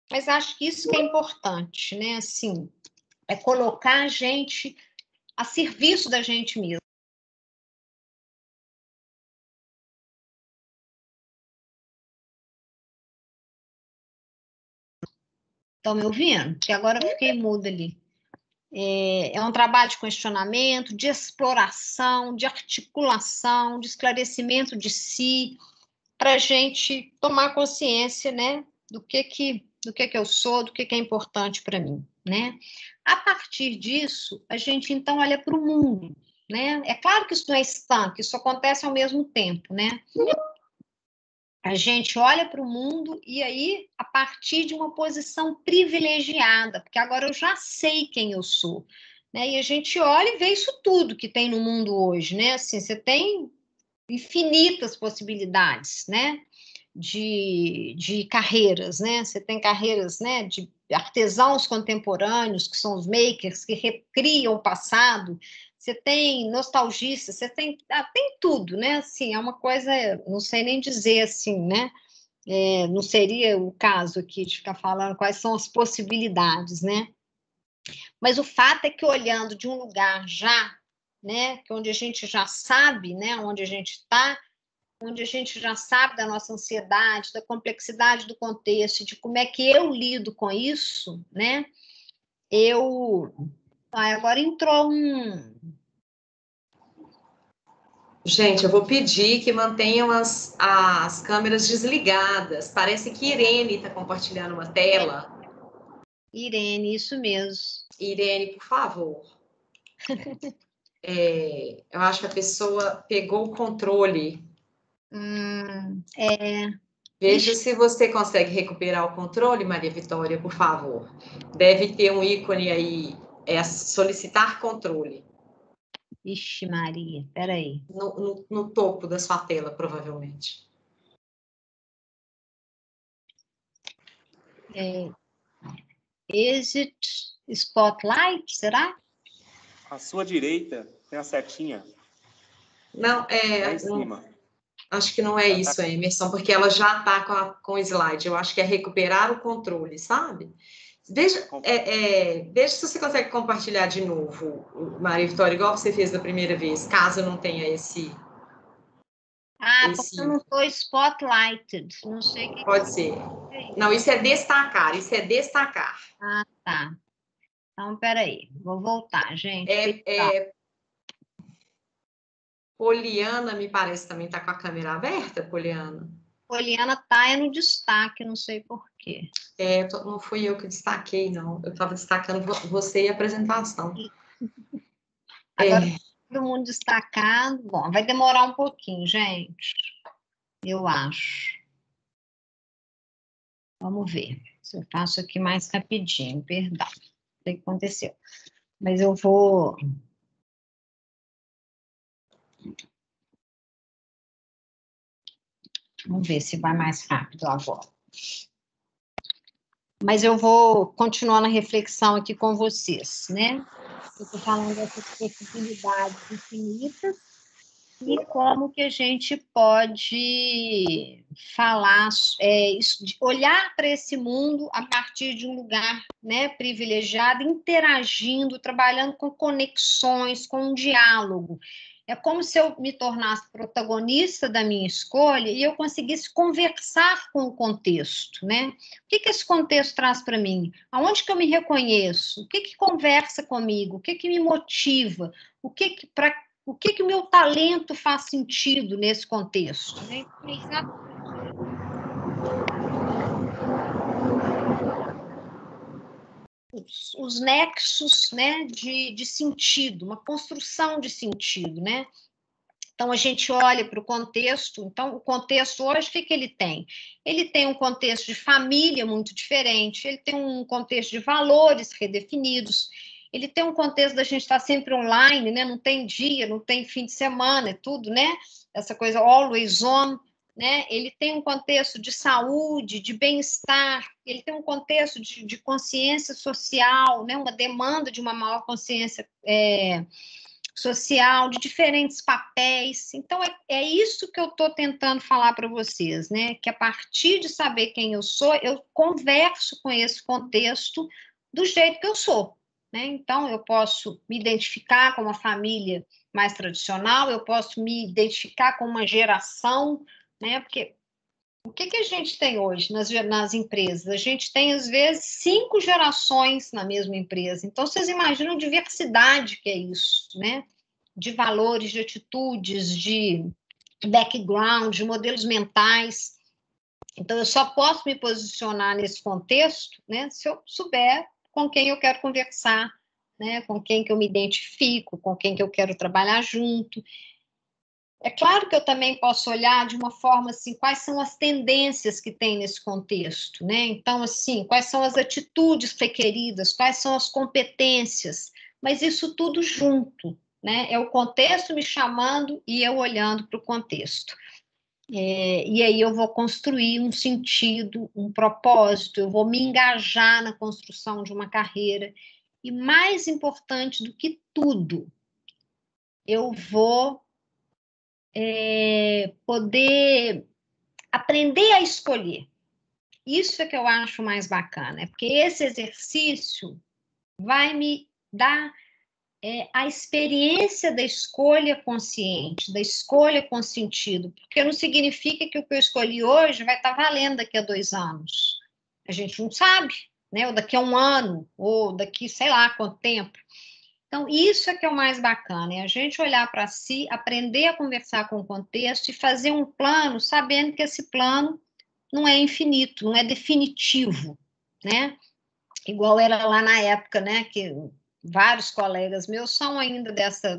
mas acho que isso que é importante, né? Assim, é colocar a gente a serviço da gente mesmo. Estão me ouvindo? Porque agora eu fiquei muda ali. É um trabalho de questionamento, de exploração, de articulação, de esclarecimento de si, para a gente tomar consciência, né, do que eu sou, do que é importante para mim, né? A partir disso, a gente então olha para o mundo, né? É claro que isso não é estanque, isso acontece ao mesmo tempo, né? A gente olha para o mundo e aí, a partir de uma posição privilegiada, porque agora eu já sei quem eu sou, né? E a gente olha e vê isso tudo que tem no mundo hoje, né? Assim, você tem infinitas possibilidades, né? De carreiras, né? Você tem carreiras, né? De artesãos contemporâneos, que são os makers, que recriam o passado. Você tem nostalgistas, você tem, tem tudo, né? Assim, é uma coisa, não sei nem dizer assim, né? Não seria o caso aqui de ficar falando quais são as possibilidades, né? Mas o fato é que olhando de um lugar já, né? Que onde a gente já sabe, né? Onde a gente está, onde a gente já sabe da nossa ansiedade, da complexidade do contexto, de como é que eu lido com isso, né? Agora entrou um. Gente, eu vou pedir que mantenham as câmeras desligadas. Parece que Irene está compartilhando uma tela. Irene, isso mesmo. Irene, por favor. Eu acho que a pessoa pegou o controle. Veja se você consegue recuperar o controle, Maria Vitória, por favor. Deve ter um ícone aí, solicitar controle. Ixi, Maria, peraí. No topo da sua tela, provavelmente. Exit Spotlight, será? À sua direita tem a setinha. Não, lá em cima. Acho que não é isso, Emerson, porque ela já está com o slide. Eu acho que é recuperar o controle, sabe? Veja se você consegue compartilhar de novo, Maria Vitória, igual você fez da primeira vez, caso não tenha esse. Porque eu não estou spotlighted. Não sei o que. Pode ser. Não, isso é destacar. Isso é destacar. Ah, tá. Então, peraí. Vou voltar, gente. Poliana, me parece, também está com a câmera aberta, Poliana. Poliana tá no destaque, não sei por quê. Não fui eu que destaquei, não. Eu estava destacando você e a apresentação. Agora, todo mundo destacado. Bom, vai demorar um pouquinho, gente. Eu acho. Vamos ver. Se eu faço aqui mais rapidinho, perdão. Não sei o que aconteceu. Mas eu vou. Vamos ver se vai mais rápido agora. Mas eu vou continuar na reflexão aqui com vocês, né? Eu estou falando dessas possibilidades infinitas e como que a gente pode falar, olhar para esse mundo a partir de um lugar, né, privilegiado, interagindo, trabalhando com conexões, com um diálogo. É como se eu me tornasse protagonista da minha escolha e eu conseguisse conversar com o contexto, né? O que esse contexto traz para mim? Aonde que eu me reconheço? O que conversa comigo? O que me motiva? O que o meu talento faz sentido nesse contexto? Né? Os nexos, né, de sentido, uma construção de sentido, né? Então, a gente olha para o contexto. Então, o contexto hoje, o que ele tem? Ele tem um contexto de família muito diferente, ele tem um contexto de valores redefinidos, ele tem um contexto da gente estar sempre online, né? Não tem dia, não tem fim de semana, é tudo, né? Essa coisa always on, né? Ele tem um contexto de saúde, de bem-estar, ele tem um contexto de consciência social, né? Uma demanda de uma maior consciência social, de diferentes papéis. Então, é isso que eu estou tentando falar para vocês, né? Que a partir de saber quem eu sou, eu converso com esse contexto do jeito que eu sou, né? Então, eu posso me identificar com uma família mais tradicional, eu posso me identificar com uma geração, né? Porque O que a gente tem hoje nas empresas? A gente tem, às vezes, 5 gerações na mesma empresa. Então, vocês imaginam a diversidade que é isso, né? De valores, de atitudes, de background, de modelos mentais. Então, eu só posso me posicionar nesse contexto, né, se eu souber com quem eu quero conversar, né, com quem que eu me identifico, com quem que eu quero trabalhar junto. É claro que eu também posso olhar de uma forma assim, quais são as tendências que tem nesse contexto, né? Então, assim, quais são as atitudes requeridas, quais são as competências, mas isso tudo junto, né? É o contexto me chamando e eu olhando para o contexto. E aí eu vou construir um sentido, um propósito, eu vou me engajar na construção de uma carreira. E mais importante do que tudo, eu vou poder aprender a escolher. Isso é que eu acho mais bacana, porque esse exercício vai me dar a experiência da escolha consciente, da escolha com sentido, porque não significa que o que eu escolhi hoje vai estar valendo daqui a 2 anos. A gente não sabe, né? Ou daqui a 1 ano, ou daqui sei lá quanto tempo. Então, isso é que é o mais bacana, é a gente olhar para si, aprender a conversar com o contexto e fazer um plano, sabendo que esse plano não é infinito, não é definitivo, né? Igual era lá na época, né? Que vários colegas meus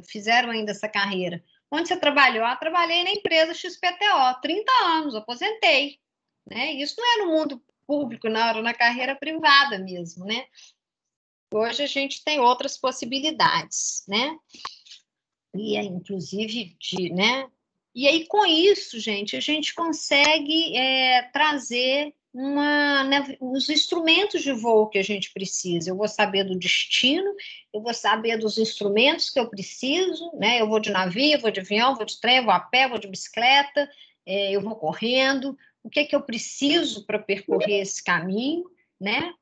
fizeram ainda essa carreira. Onde você trabalhou? Ah, trabalhei na empresa XPTO, 30 anos, aposentei, né? Isso não é no mundo público, não, era na carreira privada mesmo, né? Hoje a gente tem outras possibilidades, né? E inclusive né? E aí com isso, gente, a gente consegue trazer os instrumentos de voo que a gente precisa. Eu vou saber do destino, eu vou saber dos instrumentos que eu preciso, né? Eu vou de navio, eu vou de avião, vou de trem, eu vou a pé, vou de bicicleta, eu vou correndo. O que é que eu preciso para percorrer esse caminho, né?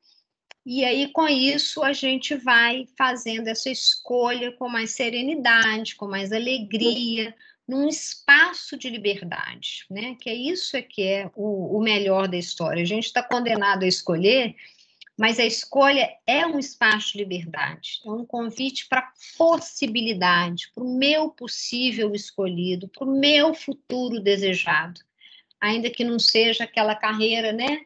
E aí, com isso, a gente vai fazendo essa escolha com mais serenidade, com mais alegria, num espaço de liberdade, né? Que é isso que é o melhor da história. A gente está condenado a escolher, mas a escolha é um espaço de liberdade, é um convite para possibilidade, para o meu possível escolhido, para o meu futuro desejado, ainda que não seja aquela carreira, né?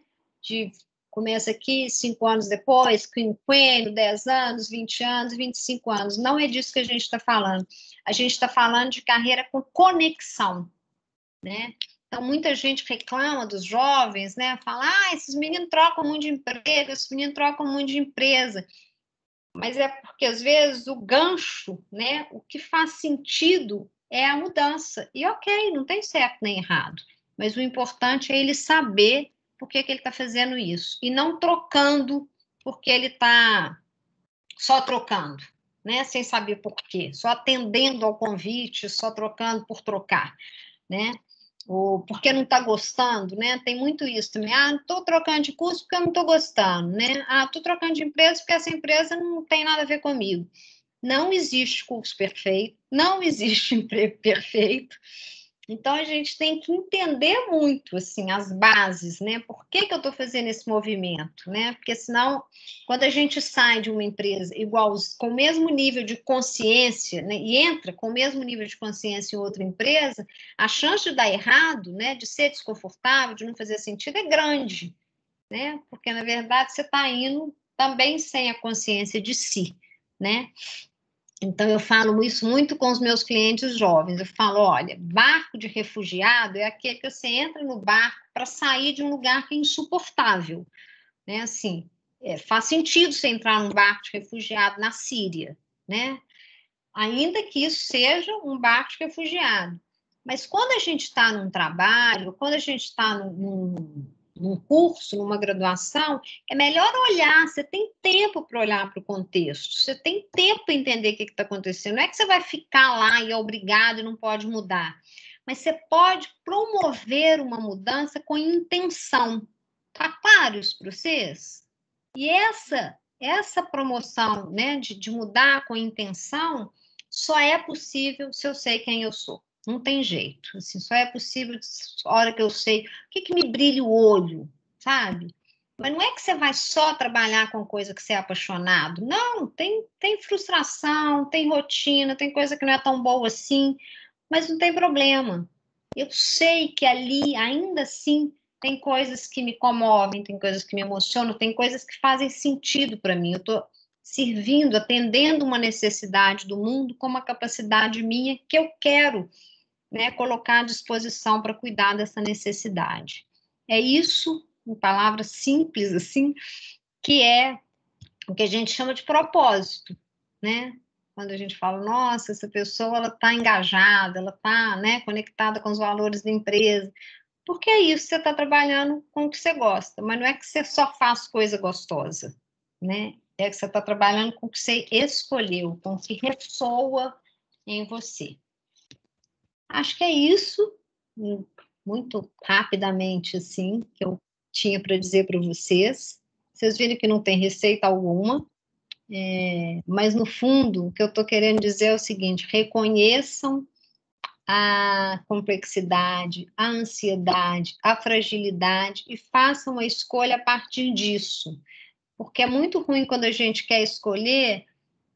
Começa aqui, 5 anos depois, quinquênio, 10 anos, 20 anos, 25 anos. Não é disso que a gente está falando. A gente está falando de carreira com conexão, né? Então, muita gente reclama dos jovens, né? Fala, esses meninos trocam muito de emprego, esses meninos trocam muito de empresa. Mas é porque, às vezes, o gancho, né? O que faz sentido é a mudança. E ok, não tem certo nem errado. Mas o importante é ele saber por que ele está fazendo isso. E não trocando porque ele está só trocando, né? Sem saber por quê. Só atendendo ao convite, só trocando por trocar, né? Ou porque não está gostando, né? Tem muito isso também. Não estou trocando de curso porque eu não estou gostando, né? Estou trocando de empresa porque essa empresa não tem nada a ver comigo. Não existe curso perfeito, não existe emprego perfeito. Então, a gente tem que entender muito, assim, as bases, né? Por que eu estou fazendo esse movimento, né? Porque, senão, quando a gente sai de uma empresa com o mesmo nível de consciência, né? E entra com o mesmo nível de consciência em outra empresa, a chance de dar errado, né? De ser desconfortável, de não fazer sentido, é grande, né? Porque, na verdade, você está indo também sem a consciência de si, né? Então, eu falo isso muito com os meus clientes jovens. Eu falo, olha, barco de refugiado é aquele que você entra no barco para sair de um lugar que é insuportável, né? Assim, faz sentido você entrar num barco de refugiado na Síria, né? Ainda que isso seja um barco de refugiado. Mas quando a gente está num trabalho, quando a gente está num curso, numa graduação, é melhor olhar, você tem tempo para olhar para o contexto, você tem tempo para entender o que está acontecendo. Não é que você vai ficar lá e é obrigado e não pode mudar, mas você pode promover uma mudança com intenção. Está claro isso para vocês? E essa promoção, né, de mudar com intenção só é possível se eu sei quem eu sou. Não tem jeito. Assim, só é possível a hora que eu sei o que me brilha o olho, sabe? Mas não é que você vai só trabalhar com coisa que você é apaixonado. Não, tem frustração, tem rotina, tem coisa que não é tão boa assim, mas não tem problema. Eu sei que ali, ainda assim, tem coisas que me comovem, tem coisas que me emocionam, tem coisas que fazem sentido para mim. Eu estou servindo, atendendo uma necessidade do mundo com uma capacidade minha que eu quero, né, colocar à disposição para cuidar dessa necessidade. É isso, em palavras simples assim, que é o que a gente chama de propósito, né? Quando a gente fala, nossa, essa pessoa ela está engajada, ela está, né, conectada com os valores da empresa, porque é isso, você está trabalhando com o que você gosta, mas não é que você só faz coisa gostosa, né? É que você está trabalhando com o que você escolheu, com o que ressoa em você. Acho que é isso, muito rapidamente, assim, que eu tinha para dizer para vocês. Vocês viram que não tem receita alguma, mas no fundo, o que eu estou querendo dizer é o seguinte: reconheçam a complexidade, a ansiedade, a fragilidade e façam a escolha a partir disso. Porque é muito ruim quando a gente quer escolher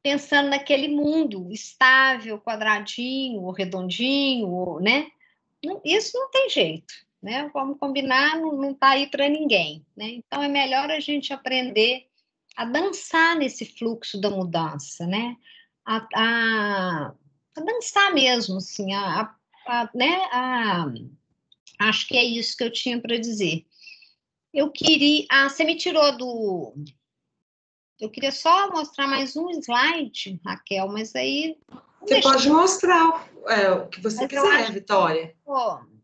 pensando naquele mundo estável, quadradinho, ou redondinho, ou, né? Isso não tem jeito, né? Vamos combinar, não está aí para ninguém, né? Então é melhor a gente aprender a dançar nesse fluxo da mudança, né? A dançar mesmo, assim, né? Acho que é isso que eu tinha para dizer. Eu queria. Você me tirou do. Eu queria só mostrar mais um slide, Raquel, mas aí. Você pode mostrar o que você Mas eu quiser, acho que Vitória.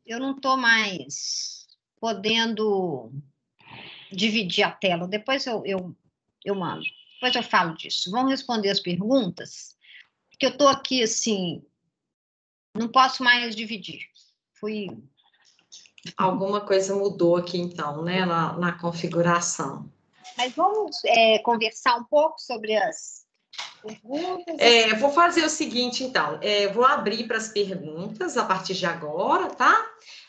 eu não estou mais podendo dividir a tela. Depois eu mando. Depois eu falo disso. Vamos responder as perguntas? Porque eu estou aqui assim, não posso mais dividir. Fui. Alguma coisa mudou aqui, então, né, na configuração. Mas vamos conversar um pouco sobre as perguntas. Vou fazer o seguinte, então. Vou abrir para as perguntas a partir de agora, tá?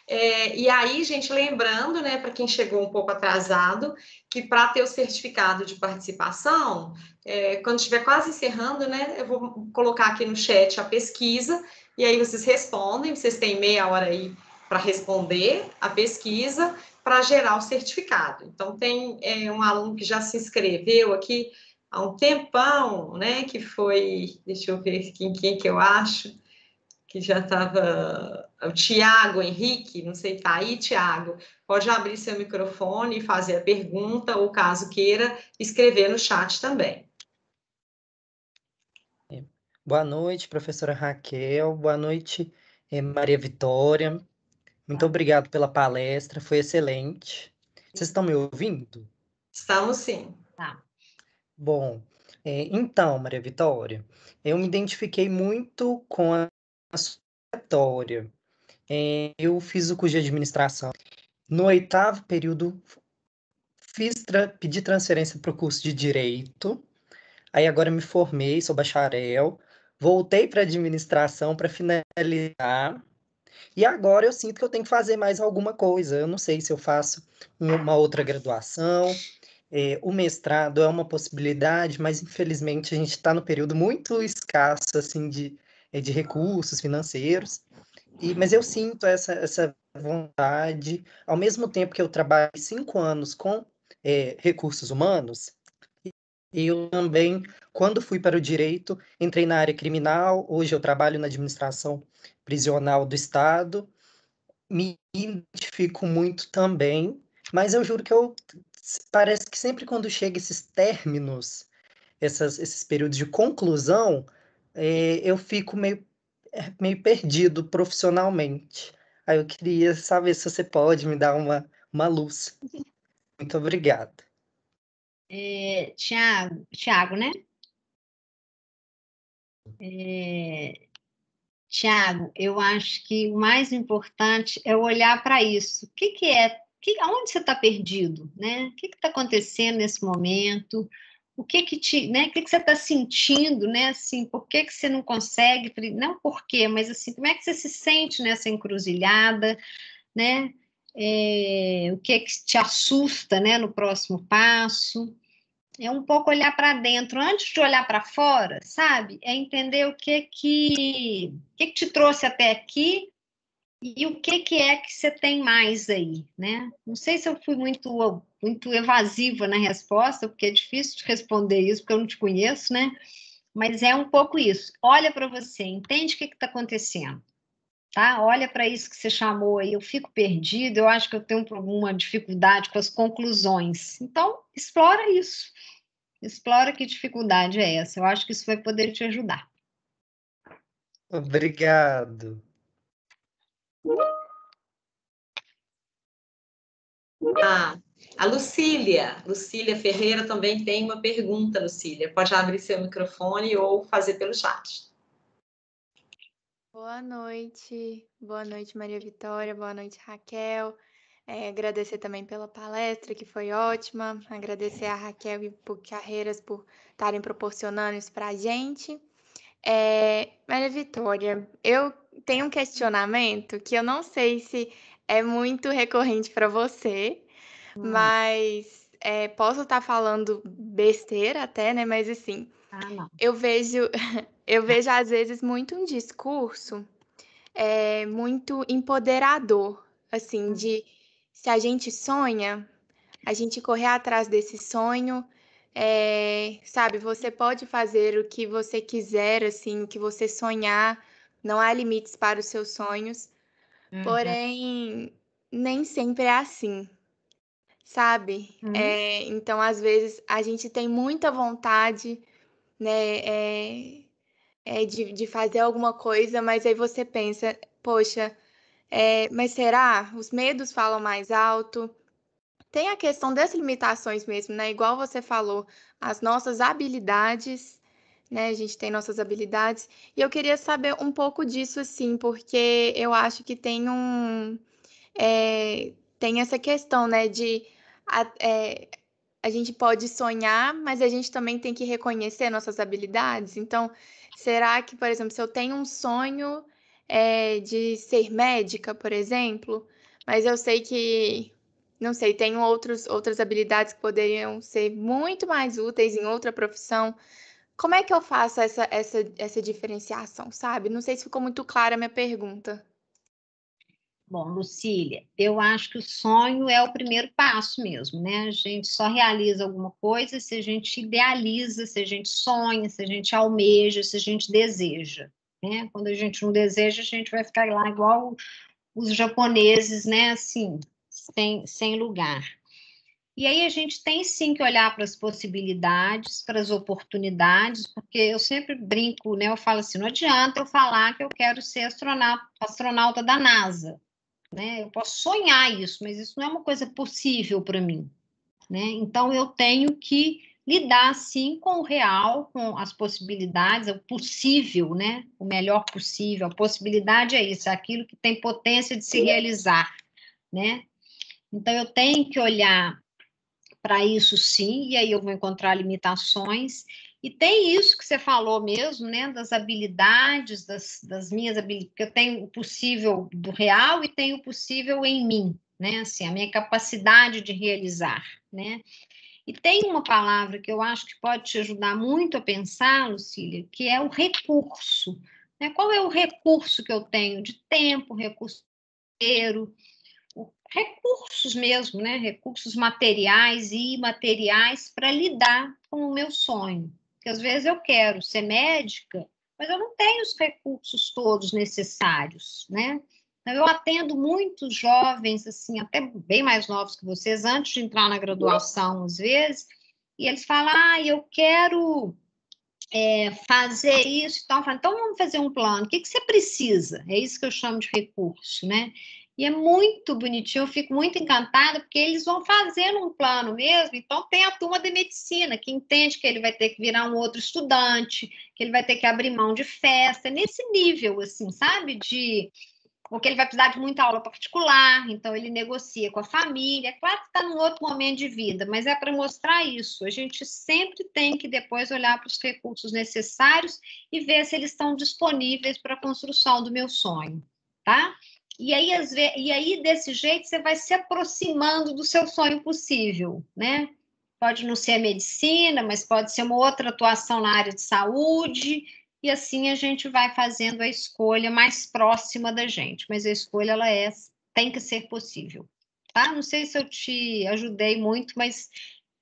E aí, gente, lembrando, né, para quem chegou um pouco atrasado, que para ter o certificado de participação, quando estiver quase encerrando, né, eu vou colocar aqui no chat a pesquisa, e aí vocês respondem, vocês têm meia hora aí para responder a pesquisa, para gerar o certificado. Então, tem um aluno que já se inscreveu aqui há um tempão, né, que foi, deixa eu ver quem que eu acho, que já estava, o Tiago Henrique, não sei, tá aí, Tiago, pode abrir seu microfone e fazer a pergunta, ou caso queira, escrever no chat também. Boa noite, professora Raquel, boa noite, Maria Vitória, muito obrigado pela palestra, foi excelente. Vocês estão me ouvindo? Estamos sim. Tá. Bom, então, Maria Vitória, eu me identifiquei muito com a sua história. Eu fiz o curso de administração. No 8º período, pedi transferência para o curso de Direito. Aí agora me formei, sou bacharel. Voltei para administração para finalizar. E agora eu sinto que eu tenho que fazer mais alguma coisa. Eu não sei se eu faço uma outra graduação. O mestrado é uma possibilidade, mas infelizmente a gente está no período muito escasso assim de recursos financeiros. Mas eu sinto essa vontade, ao mesmo tempo que eu trabalho 5 anos com recursos humanos, eu também, quando fui para o direito, entrei na área criminal, hoje eu trabalho na administração prisional do Estado, me identifico muito também, mas eu juro que parece que sempre quando chega esses términos, esses períodos de conclusão, eu fico meio perdido profissionalmente. Aí eu queria saber se você pode me dar uma luz. Muito obrigada. Tiago, né? Tiago, eu acho que o mais importante é olhar para isso. O que é? Aonde você está perdido, né? O que está acontecendo nesse momento? o que que te, né, o que que você está sentindo, né, assim, por que que você não consegue, não por quê, mas assim, como é que você se sente nessa encruzilhada, né, o que que te assusta, né, no próximo passo, é um pouco olhar para dentro, antes de olhar para fora, sabe, é entender o que que te trouxe até aqui, e o que é que você tem mais aí, né? Não sei se eu fui muito evasiva na resposta, porque é difícil de responder isso, porque eu não te conheço, né? Mas é um pouco isso. Olha para você, entende o que está acontecendo, tá? Olha para isso que você chamou aí. Eu fico perdida, eu acho que eu tenho uma dificuldade com as conclusões. Então, explora isso. Explora que dificuldade é essa. Eu acho que isso vai poder te ajudar. Obrigado. A Lucília Ferreira também tem uma pergunta, Lucília. Pode abrir seu microfone ou fazer pelo chat. Boa noite, Maria Vitória, boa noite, Raquel. Agradecer também pela palestra, que foi ótima. Agradecer a Raquel e por Carreiras por estarem proporcionando isso para a gente. Maria Vitória, eu tenho um questionamento que eu não sei se é muito recorrente para você, mas posso estar falando besteira até, né? Mas assim, Não. eu vejo às vezes muito um discurso muito empoderador, assim, de se a gente sonha, a gente correr atrás desse sonho, sabe? Você pode fazer o que você quiser, assim, o que você sonhar, não há limites para os seus sonhos, porém, nem sempre é assim, sabe? Então, às vezes, a gente tem muita vontade, né, de fazer alguma coisa, mas aí você pensa, poxa, mas será? Os medos falam mais alto. Tem a questão das limitações mesmo, né? Igual você falou, as nossas habilidades, né? A gente tem nossas habilidades. E eu queria saber um pouco disso, assim, porque eu acho que tem essa questão, né? A gente pode sonhar, mas a gente também tem que reconhecer nossas habilidades. Então, será que, por exemplo, se eu tenho um sonho de ser médica, por exemplo, mas eu sei que, não sei, tenho outras habilidades que poderiam ser muito mais úteis em outra profissão, como é que eu faço essa diferenciação, sabe? Não sei se ficou muito clara a minha pergunta. Bom, Lucília, eu acho que o sonho é o primeiro passo mesmo, né? A gente só realiza alguma coisa se a gente idealiza, se a gente sonha, se a gente almeja, se a gente deseja, né? Quando a gente não deseja, a gente vai ficar lá igual os japoneses, né? Assim, sem lugar. E aí a gente tem sim que olhar para as possibilidades, para as oportunidades, porque eu sempre brinco, né? Eu falo assim, não adianta eu falar que eu quero ser astronauta da NASA, né? Eu posso sonhar isso, mas isso não é uma coisa possível para mim, né? Então eu tenho que lidar sim com o real, com as possibilidades, o possível, né? O melhor possível. A possibilidade é isso, é aquilo que tem potência de se realizar, né? Então eu tenho que olhar para isso sim, e aí eu vou encontrar limitações. E tem isso que você falou mesmo, né, das habilidades, das minhas habilidades, porque eu tenho o possível do real e tenho o possível em mim, né, assim, a minha capacidade de realizar, né. E tem uma palavra que eu acho que pode te ajudar muito a pensar, Lucília, que é o recurso, né. Qual é o recurso que eu tenho de tempo, recurso dinheiro, recursos mesmo, né? Recursos materiais e imateriais para lidar com o meu sonho. Porque às vezes eu quero ser médica, mas eu não tenho os recursos todos necessários, né? Então, eu atendo muitos jovens, assim, até bem mais novos que vocês, antes de entrar na graduação, às vezes, e eles falam, eu quero fazer isso e tal. Então, vamos fazer um plano. O que você precisa? É isso que eu chamo de recurso, né? E é muito bonitinho, eu fico muito encantada, porque eles vão fazendo um plano mesmo. Então, tem a turma de medicina, que entende que ele vai ter que virar um outro estudante, que ele vai ter que abrir mão de festa, nesse nível, assim, sabe? ou que ele vai precisar de muita aula particular, então ele negocia com a família. É claro que está num outro momento de vida, mas é para mostrar isso. A gente sempre tem que depois olhar para os recursos necessários e ver se eles estão disponíveis para a construção do meu sonho, tá? E aí, desse jeito, você vai se aproximando do seu sonho possível, né? Pode não ser a medicina, mas pode ser uma outra atuação na área de saúde, e assim a gente vai fazendo a escolha mais próxima da gente, mas a escolha tem que ser possível, tá? Não sei se eu te ajudei muito, mas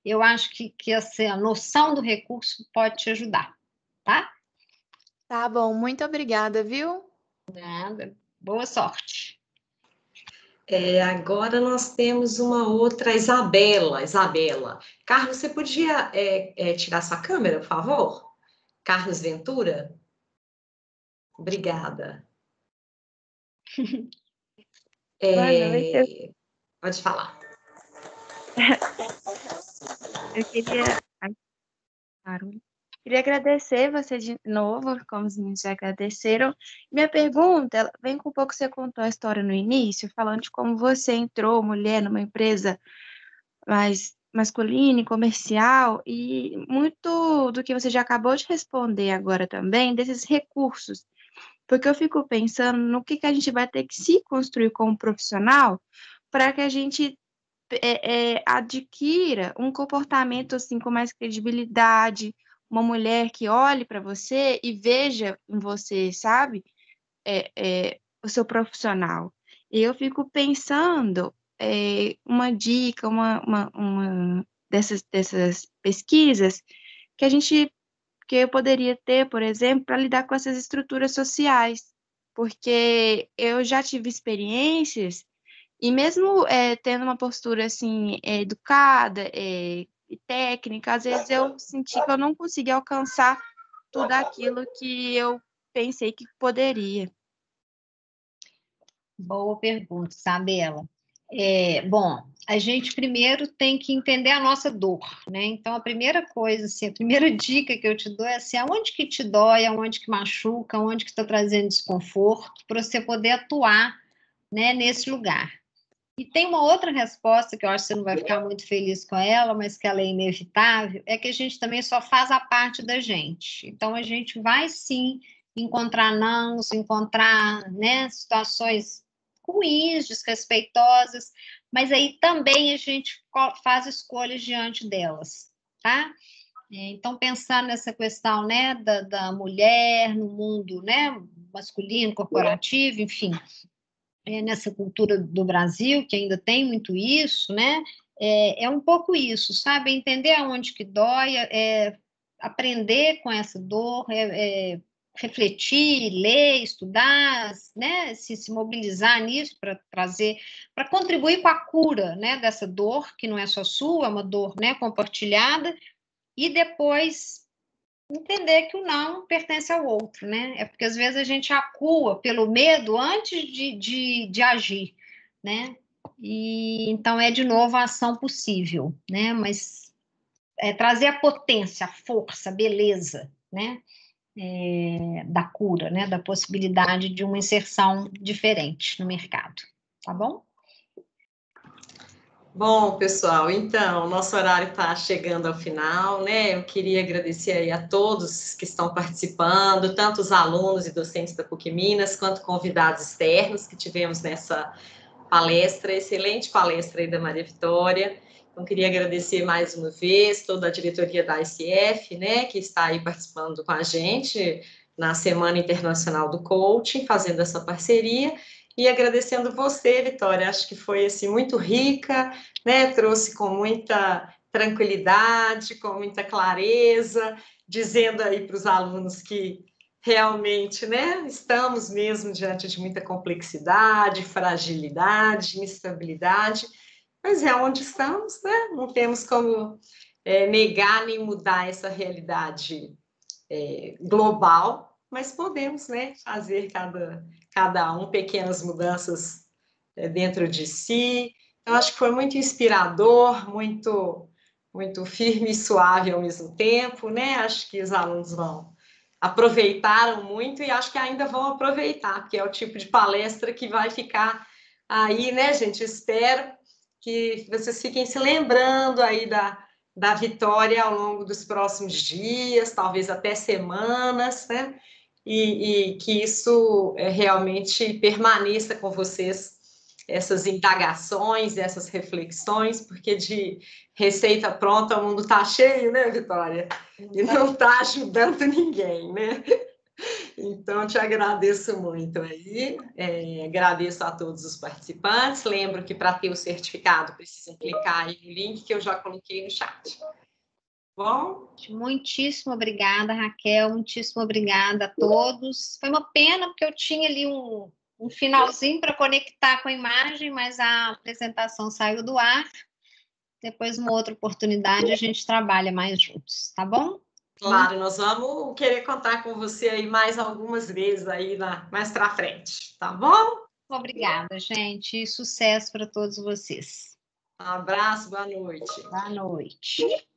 eu acho que a noção do recurso pode te ajudar, tá? Tá bom, muito obrigada, viu? Nada. Boa sorte. Agora nós temos uma outra, Isabela. Carlos, você podia tirar sua câmera, por favor? Carlos Ventura? Obrigada. Boa noite. Pode falar. Eu queria. Ai, parou. Queria agradecer você de novo, como os meninos já agradeceram. Minha pergunta vem com um pouco, você contou a história no início, falando de como você entrou, mulher, numa empresa mais masculina e comercial, e muito do que você já acabou de responder agora também, desses recursos. Porque eu fico pensando no que a gente vai ter que se construir como profissional para que a gente adquira um comportamento assim com mais credibilidade, uma mulher que olhe para você e veja em você, sabe, o seu profissional. E eu fico pensando uma dica, uma dessas pesquisas que que eu poderia ter, por exemplo, para lidar com essas estruturas sociais, porque eu já tive experiências e mesmo tendo uma postura assim educada e técnica, às vezes eu senti que eu não conseguia alcançar tudo aquilo que eu pensei que poderia. Boa pergunta, Isabela. Bom, a gente primeiro tem que entender a nossa dor, né? Então, a primeira coisa, assim, a primeira dica que eu te dou é assim, aonde que te dói, aonde que machuca, aonde que está trazendo desconforto, para você poder atuar, né, nesse lugar. E tem uma outra resposta que eu acho que você não vai ficar muito feliz com ela, mas que ela é inevitável, é que a gente também só faz a parte da gente. Então, a gente vai sim encontrar nãos, encontrar, né, situações ruins, desrespeitosas, mas aí também a gente faz escolhas diante delas, tá? Então, pensar nessa questão, né, da mulher no mundo, né, masculino, corporativo, enfim, nessa cultura do Brasil, que ainda tem muito isso, né? É um pouco isso, sabe? Entender aonde que dói, aprender com essa dor, refletir, ler, estudar, né? Se mobilizar nisso para trazer, para contribuir com a cura, né? Dessa dor, que não é só sua, é uma dor, né? Compartilhada, e depois entender que o não pertence ao outro, né? É porque às vezes a gente acua pelo medo antes de agir, né? E então é de novo a ação possível, né? Mas trazer a potência, a força, a beleza, né? Da cura, né? Da possibilidade de uma inserção diferente no mercado, tá bom? Bom, pessoal, então, nosso horário está chegando ao final, né? Eu queria agradecer aí a todos que estão participando, tanto os alunos e docentes da PUC Minas, quanto convidados externos que tivemos nessa palestra, excelente palestra aí da Maria Vitória. Então, queria agradecer mais uma vez toda a diretoria da ICF, né, que está aí participando com a gente na Semana Internacional do Coaching, fazendo essa parceria. E agradecendo você, Vitória, acho que foi assim, muito rica, né? Trouxe com muita tranquilidade, com muita clareza, dizendo aí para os alunos que realmente, né, estamos mesmo diante de muita complexidade, fragilidade, instabilidade, mas é onde estamos, né? Não temos como negar nem mudar essa realidade global, mas podemos, né, fazer cada um pequenas mudanças dentro de si. Eu acho que foi muito inspirador, muito firme e suave ao mesmo tempo, né? Acho que os alunos vão aproveitaram muito e acho que ainda vão aproveitar, porque é o tipo de palestra que vai ficar aí, né, gente? Espero que vocês fiquem se lembrando aí da Vitória ao longo dos próximos dias, talvez até semanas, né? E que isso realmente permaneça com vocês, essas indagações, essas reflexões, porque de receita pronta o mundo está cheio, né, Vitória? E não está ajudando ninguém, né? Então, te agradeço muito aí, agradeço a todos os participantes, lembro que para ter o certificado precisa clicar aí no link que eu já coloquei no chat. Bom? Muitíssimo obrigada, Raquel, muitíssimo obrigada a todos. Foi uma pena, porque eu tinha ali um finalzinho para conectar com a imagem, mas a apresentação saiu do ar. Depois, uma outra oportunidade, a gente trabalha mais juntos, tá bom? Claro, nós vamos querer contar com você aí mais algumas vezes aí mais para frente, tá bom? Obrigada, gente, e sucesso para todos vocês. Um abraço, boa noite. Boa noite.